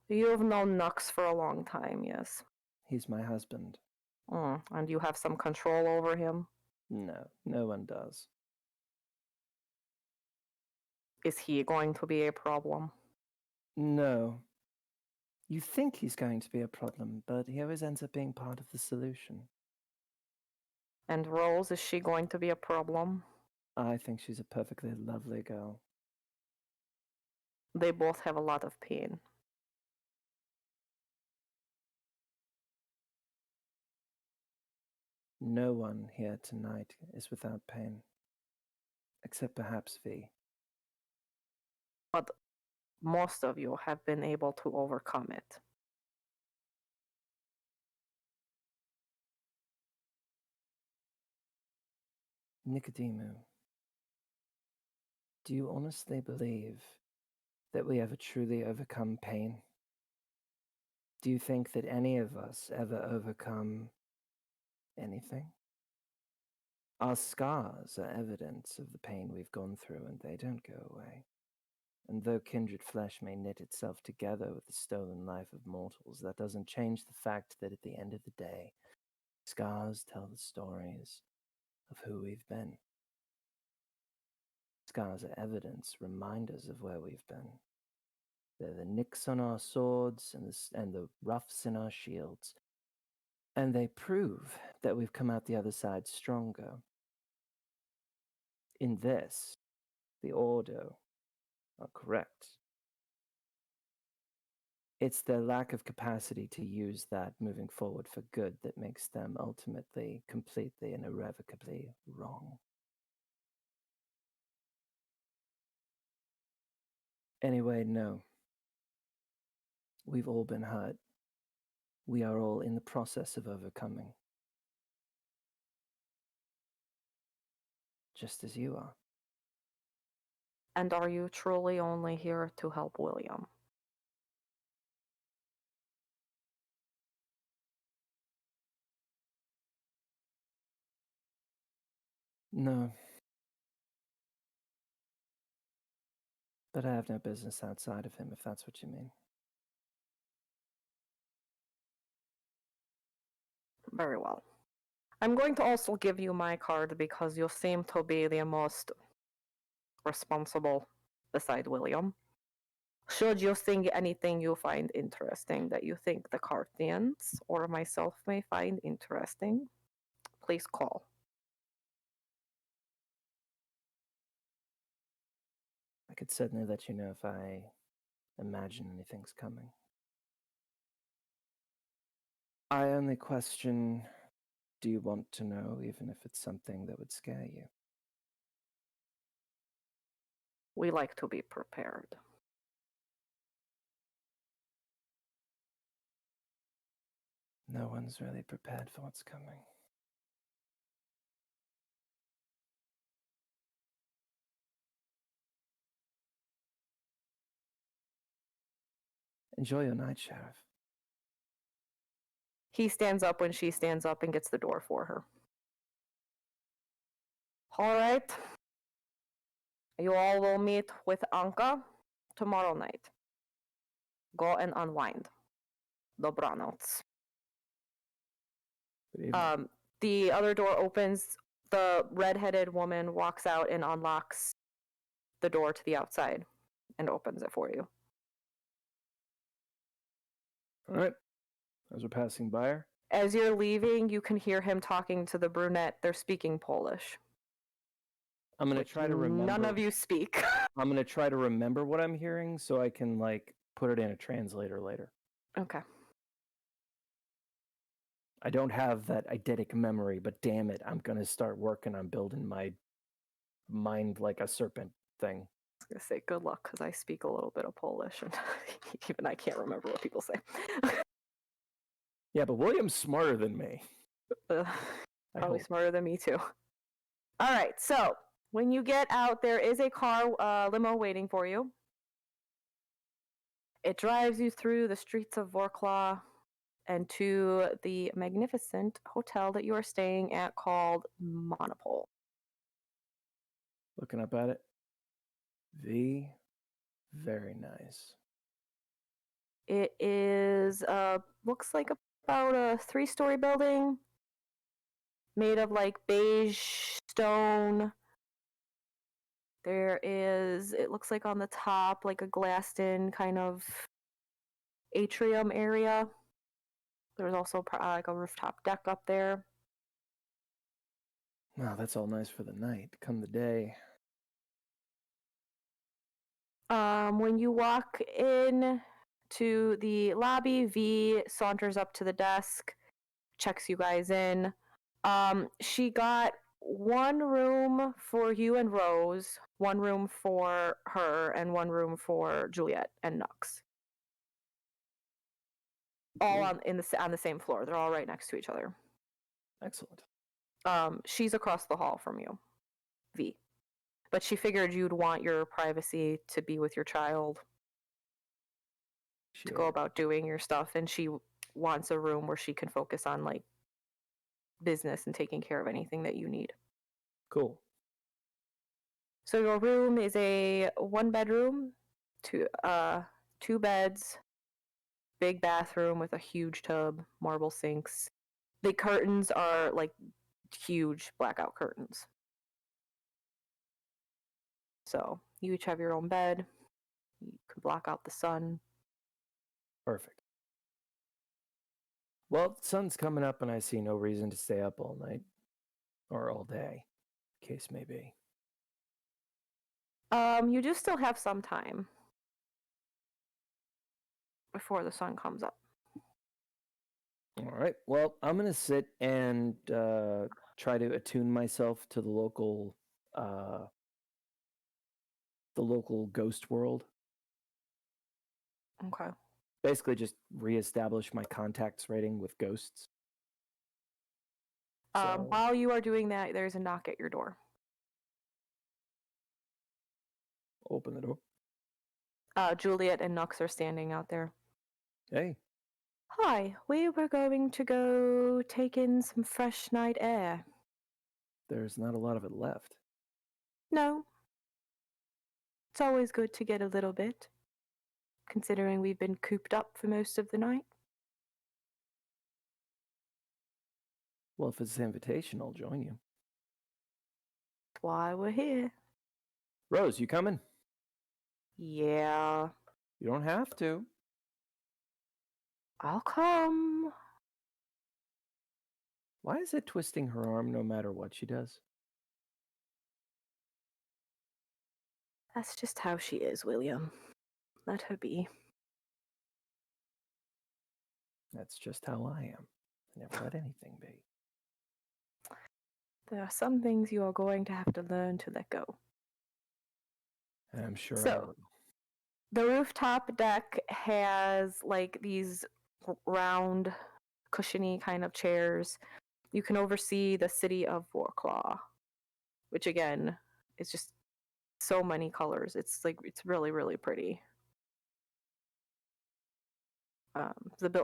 A: You've known Nux for a long time, yes.
B: He's my husband.
A: And you have some control over him?
B: No, no one does.
A: Is he going to be a problem?
B: No. You think he's going to be a problem, but he always ends up being part of the solution.
A: And Rose, is she going to be a problem?
B: I think she's a perfectly lovely girl.
A: They both have a lot of pain.
B: No one here tonight is without pain. Except perhaps V.
A: But most of you have been able to overcome it.
B: Nicodemu, do you honestly believe that we ever truly overcome pain? Do you think that any of us ever overcome anything? Our scars are evidence of the pain we've gone through, and they don't go away. And though kindred flesh may knit itself together with the stolen life of mortals, that doesn't change the fact that at the end of the day, scars tell the stories of who we've been. scars are evidence, reminders of where we've been. They're the nicks on our swords and the roughs in our shields. And they prove that we've come out the other side stronger. In this, the Order are correct. It's their lack of capacity to use that moving forward for good that makes them ultimately, completely, and irrevocably wrong. Anyway, no. We've all been hurt. We are all in the process of overcoming. Just as you are.
A: And are you truly only here to help William?
B: No. But I have no business outside of him, if that's what you mean.
A: Very well. I'm going to also give you my card because you seem to be the most responsible beside William. Should you think anything you find interesting that you think the Carthians or myself may find interesting, please call.
B: I could certainly let you know if I imagine anything's coming. I only question, do you want to know, even if it's something that would scare you?
A: We like to be prepared.
B: No one's really prepared for what's coming. Enjoy your night, Sheriff.
A: He stands up when she stands up and gets the door for her. All right. You all will meet with Anka tomorrow night. Go and unwind. Dobranoc. The other door opens. The red-headed woman walks out and unlocks the door to the outside and opens it for you.
B: All right. As we're passing by her.
A: As you're leaving, you can hear him talking to the brunette. They're speaking Polish.
B: I'm going to try to remember.
A: None of you speak.
B: I'm going to try to remember what I'm hearing so I can, put it in a translator later.
A: Okay.
B: I don't have that eidetic memory, but damn it, I'm going to start working on building my mind like a serpent thing.
A: I was going to say good luck because I speak a little bit of Polish and even I can't remember what people say.
B: Yeah, but William's smarter than me.
A: Probably smarter than me too. All right, so when you get out, there is a car limo waiting for you. It drives you through the streets of Wrocław and to the magnificent hotel that you are staying at called Monopole.
B: Looking up at it. Very nice.
A: It is, looks like about a 3-story building made of beige stone. There is, it looks like on the top, a glassed-in kind of atrium area. There's also a rooftop deck up there.
B: Wow, that's all nice for the night. Come the day.
A: When you walk in to the lobby, V saunters up to the desk, checks you guys in. She got one room for you and Rose, one room for her, and one room for Juliet and Nux. All on the same floor. They're all right next to each other.
B: Excellent.
A: She's across the hall from you, V. But she figured you'd want your privacy to be with your child, to go about doing your stuff, and she wants a room where she can focus on business and taking care of anything that you need.
B: Cool.
A: So your room is a 1-bedroom, two beds, big bathroom with a huge tub, marble sinks. The curtains are huge blackout curtains. So you each have your own bed. You can block out the sun.
B: Perfect. Well, the sun's coming up, and I see no reason to stay up all night or all day, case may be.
A: You do still have some time before the sun comes up.
B: All right. Well, I'm gonna sit and try to attune myself to the local ghost world.
A: Okay.
B: Basically, just reestablish my contacts rating with ghosts. So,
A: While you are doing that, there's a knock at your door.
B: open the door.
A: Juliet and Nux are standing out there.
B: Hey.
A: Hi, we were going to go take in some fresh night air.
B: There's not a lot of it left.
A: No. It's always good to get a little bit, considering we've been cooped up for most of the night.
B: Well, if it's an invitation, I'll join you.
A: That's why we're here.
B: Rose, you coming?
A: Yeah.
B: You don't have to.
A: I'll come.
B: Why is it twisting her arm no matter what she does?
A: That's just how she is, William. Let her be.
B: That's just how I am. I never let anything be.
A: There are some things you are going to have to learn to let go.
B: I'm sure I
A: So,
B: will.
A: the rooftop deck has like these round, cushiony kind of chairs. You can oversee the city of Warclaw, which again is just so many colors. It's really, really pretty.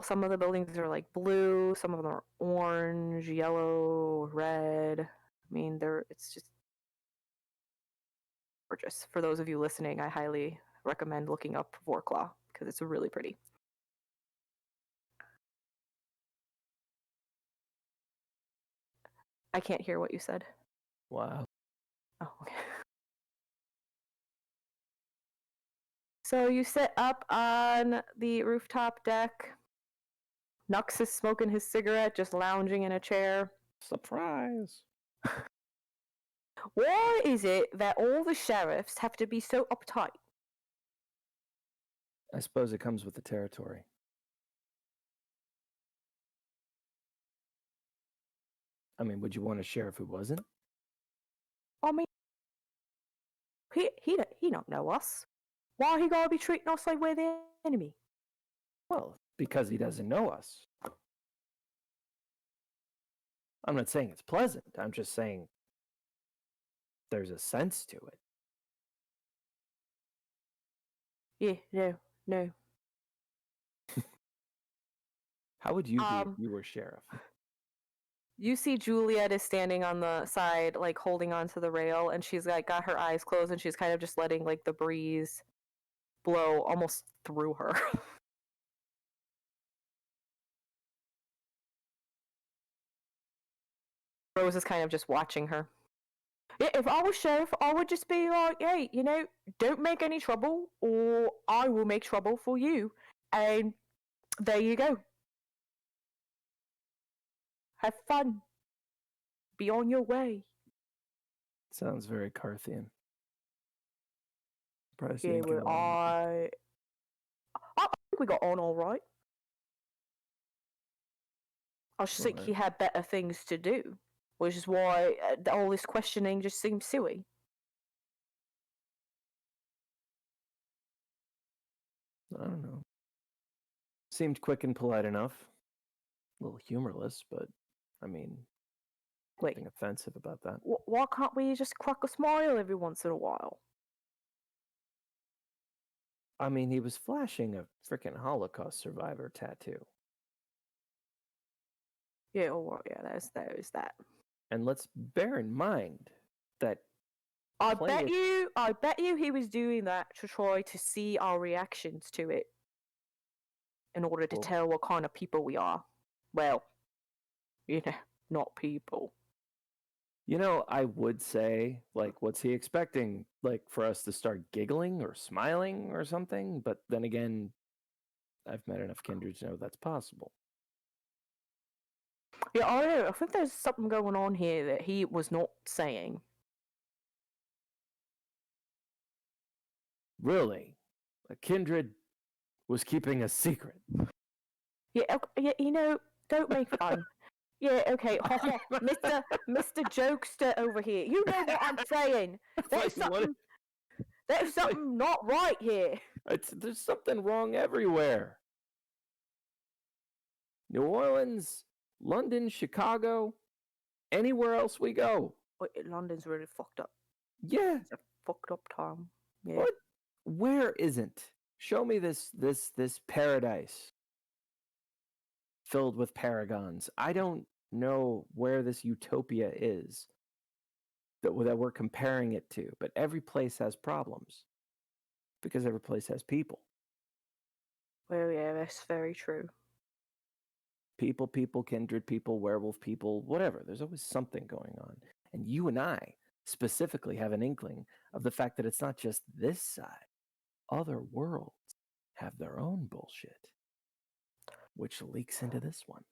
A: Some of the buildings are like blue, some of them are orange, yellow, red. I mean, it's just gorgeous. For those of you listening, I highly recommend looking up Vorclaw because it's really pretty. I can't hear what you said.
B: Wow.
A: Oh, okay. So you sit up on the rooftop deck. Nux is smoking his cigarette, just lounging in a chair.
B: Surprise!
A: Why is it that all the sheriffs have to be so uptight?
B: I suppose it comes with the territory. I mean, would you want a sheriff who wasn't?
A: I mean, he don't know us. Why he gotta be treating us like we're the enemy?
B: Well, because he doesn't know us. I'm not saying it's pleasant. I'm just saying there's a sense to it.
A: Yeah, no.
B: How would you be if you were sheriff?
A: You see Juliet is standing on the side, like holding onto the rail, and she's like got her eyes closed, and she's kind of just letting like the breeze blow almost through her. Rose is kind of just watching her. Yeah, if I was sheriff, I would just be like, hey, don't make any trouble, or I will make trouble for you. And there you go. Have fun. Be on your way.
B: Sounds very Carthian. Surprised you
A: Yeah,
B: didn't get
A: well,
B: along.
A: I think we got on all right. I just think he had better things to do, which is why all this questioning just seems silly.
B: I don't know. Seemed quick and polite enough. A little humorless, but I mean, nothing offensive about that.
A: Why can't we just crack a smile every once in a while?
B: I mean, he was flashing a freaking Holocaust survivor tattoo.
A: Yeah, well, yeah, there's that.
B: And let's bear in mind that
A: I bet you he was doing that to try to see our reactions to it in order to tell what kind of people we are. Well, not people.
B: You know, I would say, like, what's he expecting? Like, for us to start giggling or smiling or something? But then again, I've met enough kindred to know that's possible.
A: Yeah, I don't know. I think there's something going on here that he was not saying.
B: Really? A kindred was keeping a secret.
A: Yeah, you know, don't make fun. Yeah, okay. Mr. Jokester over here. You know what I'm saying. There's something not right here.
B: There's something wrong everywhere. New Orleans, London, Chicago, anywhere else we go.
A: Wait, London's really fucked up.
B: Yeah.
A: It's a fucked up town. Yeah.
B: What? Where isn't? Show me this paradise filled with paragons. I don't know where this utopia is that we're comparing it to, but every place has problems because every place has people.
A: Well, yeah, that's very true.
B: People, kindred people, werewolf people, whatever. There's always something going on. And you and I specifically have an inkling of the fact that it's not just this side. Other worlds have their own bullshit, which leaks into this one.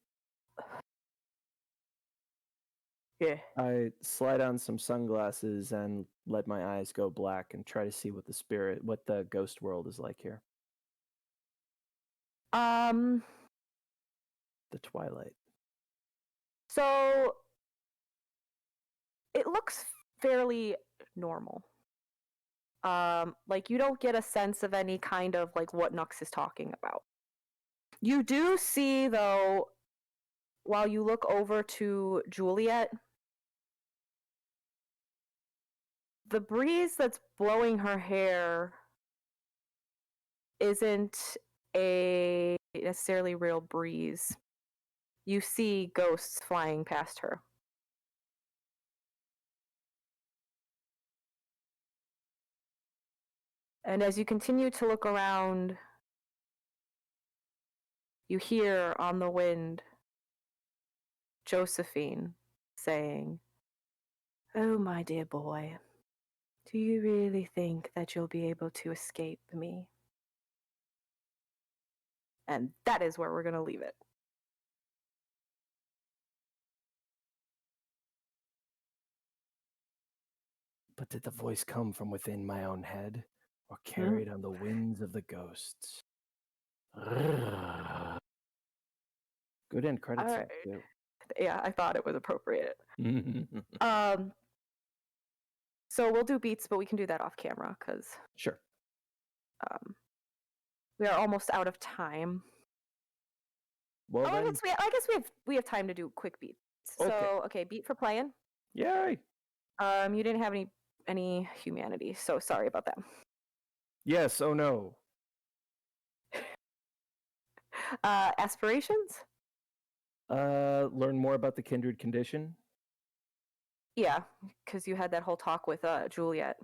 A: Yeah.
B: I slide on some sunglasses and let my eyes go black and try to see what the ghost world is like here. The Twilight.
A: So it looks fairly normal. Like you don't get a sense of any kind of like what Nux is talking about. You do see though, while you look over to Juliet, the breeze that's blowing her hair isn't a necessarily real breeze. You see ghosts flying past her. And as you continue to look around, you hear on the wind Josephine saying, "Oh, my dear boy, do you really think that you'll be able to escape me?" And that is where we're going to leave it.
B: But did the voice come from within my own head or carried on the winds of the ghosts? Good end credits.
A: Right. Yeah, I thought it was appropriate. So we'll do beats, but we can do that off camera because
B: sure.
A: We are almost out of time.
B: Well,
A: I guess we have time to do quick beats.
B: Okay.
A: So okay, beat for playing.
B: Yay!
A: You didn't have any humanity, so sorry about that.
B: Yes. Oh no.
A: Aspirations?
B: Learn more about the kindred condition.
A: Yeah, because you had that whole talk with Juliet.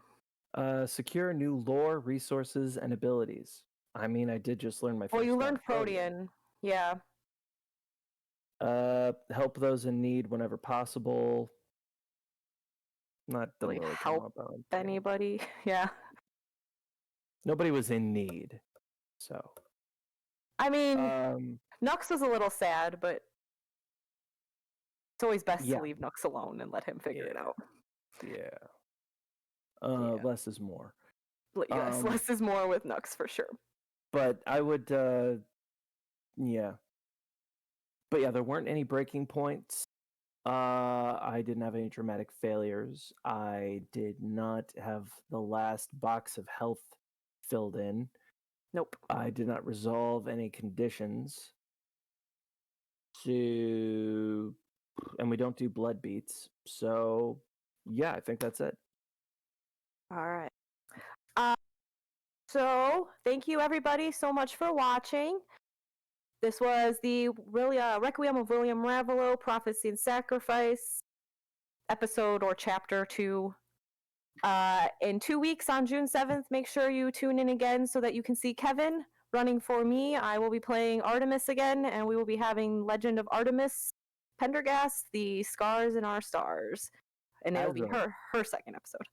B: Secure new lore, resources, and abilities. I mean, I did just learn my first.
A: Well, you learned Protean. Yeah.
B: Help those in need whenever possible. Not
A: really help anybody. Yeah.
B: Nobody was in need, so.
A: I mean, Nux was a little sad, but it's always best to leave Nux alone and let him figure it out.
B: Yeah. Less is more.
A: Yes, less is more with Nux for sure.
B: But I would, yeah. But yeah, there weren't any breaking points. I didn't have any dramatic failures. I did not have the last box of health filled in.
A: Nope.
B: I did not resolve any conditions. And we don't do blood beats. So, yeah, I think that's it.
A: All right. So, thank you everybody so much for watching. This was the Requiem of William Ravelowe, Prophecy and Sacrifice, episode or chapter 2. In 2 weeks on June 7th, make sure you tune in again so that you can see Kevin running for me. I will be playing Artemis again, and we will be having Legend of Artemis Pendergast, The Scars in Our Stars. and it'll be her second episode.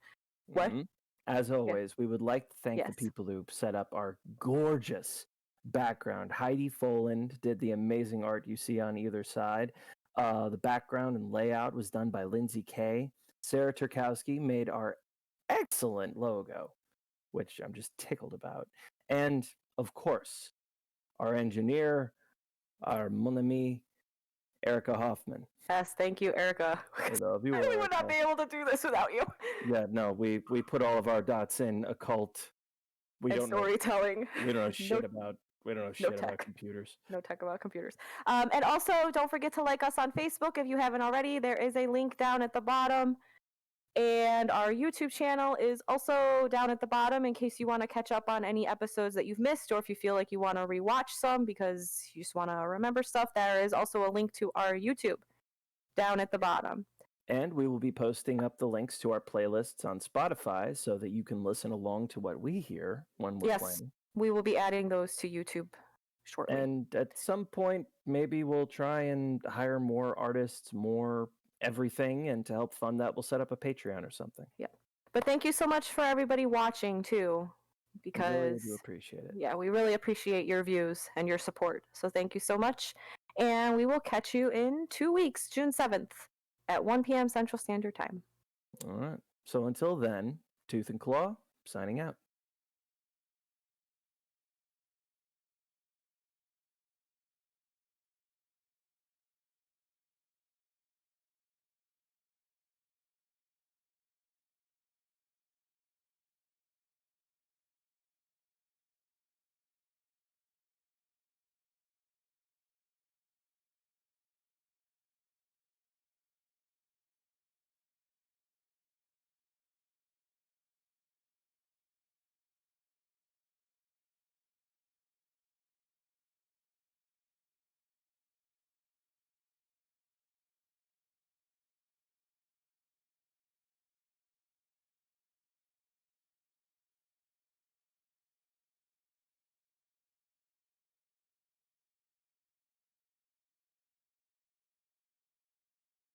A: What?
B: Mm-hmm. As always, we would like to thank the people who set up our gorgeous background. Heidi Foland did the amazing art you see on either side. The background and layout was done by Lindsay Kay. Sarah Turkowski made our excellent logo, which I'm just tickled about. And, of course, our engineer, our mon ami, Erica Hoffman.
A: Yes, thank you, Erica.
B: I love you,
A: We would not be able to do this without you.
B: Yeah, no, we put all of our dots in occult. We don't
A: storytelling.
B: We don't know shit about. We don't know shit about computers.
A: No tech about computers. And also, don't forget to like us on Facebook if you haven't already. There is a link down at the bottom. And our YouTube channel is also down at the bottom in case you want to catch up on any episodes that you've missed, or if you feel like you want to rewatch some because you just want to remember stuff. There is also a link to our YouTube down at the bottom.
B: And we will be posting up the links to our playlists on Spotify so that you can listen along to what we hear when we're playing.
A: We will be adding those to YouTube shortly.
B: And at some point, maybe we'll try and hire more artists, more everything, and to help fund that, we'll set up a Patreon or something.
A: Yeah. But thank you so much for everybody watching, too, because
B: we really do appreciate it.
A: Yeah, we really appreciate your views and your support. So thank you so much. And we will catch you in 2 weeks, June 7th. At 1 p.m. Central Standard Time.
B: All right. So until then, Tooth and Claw, signing out.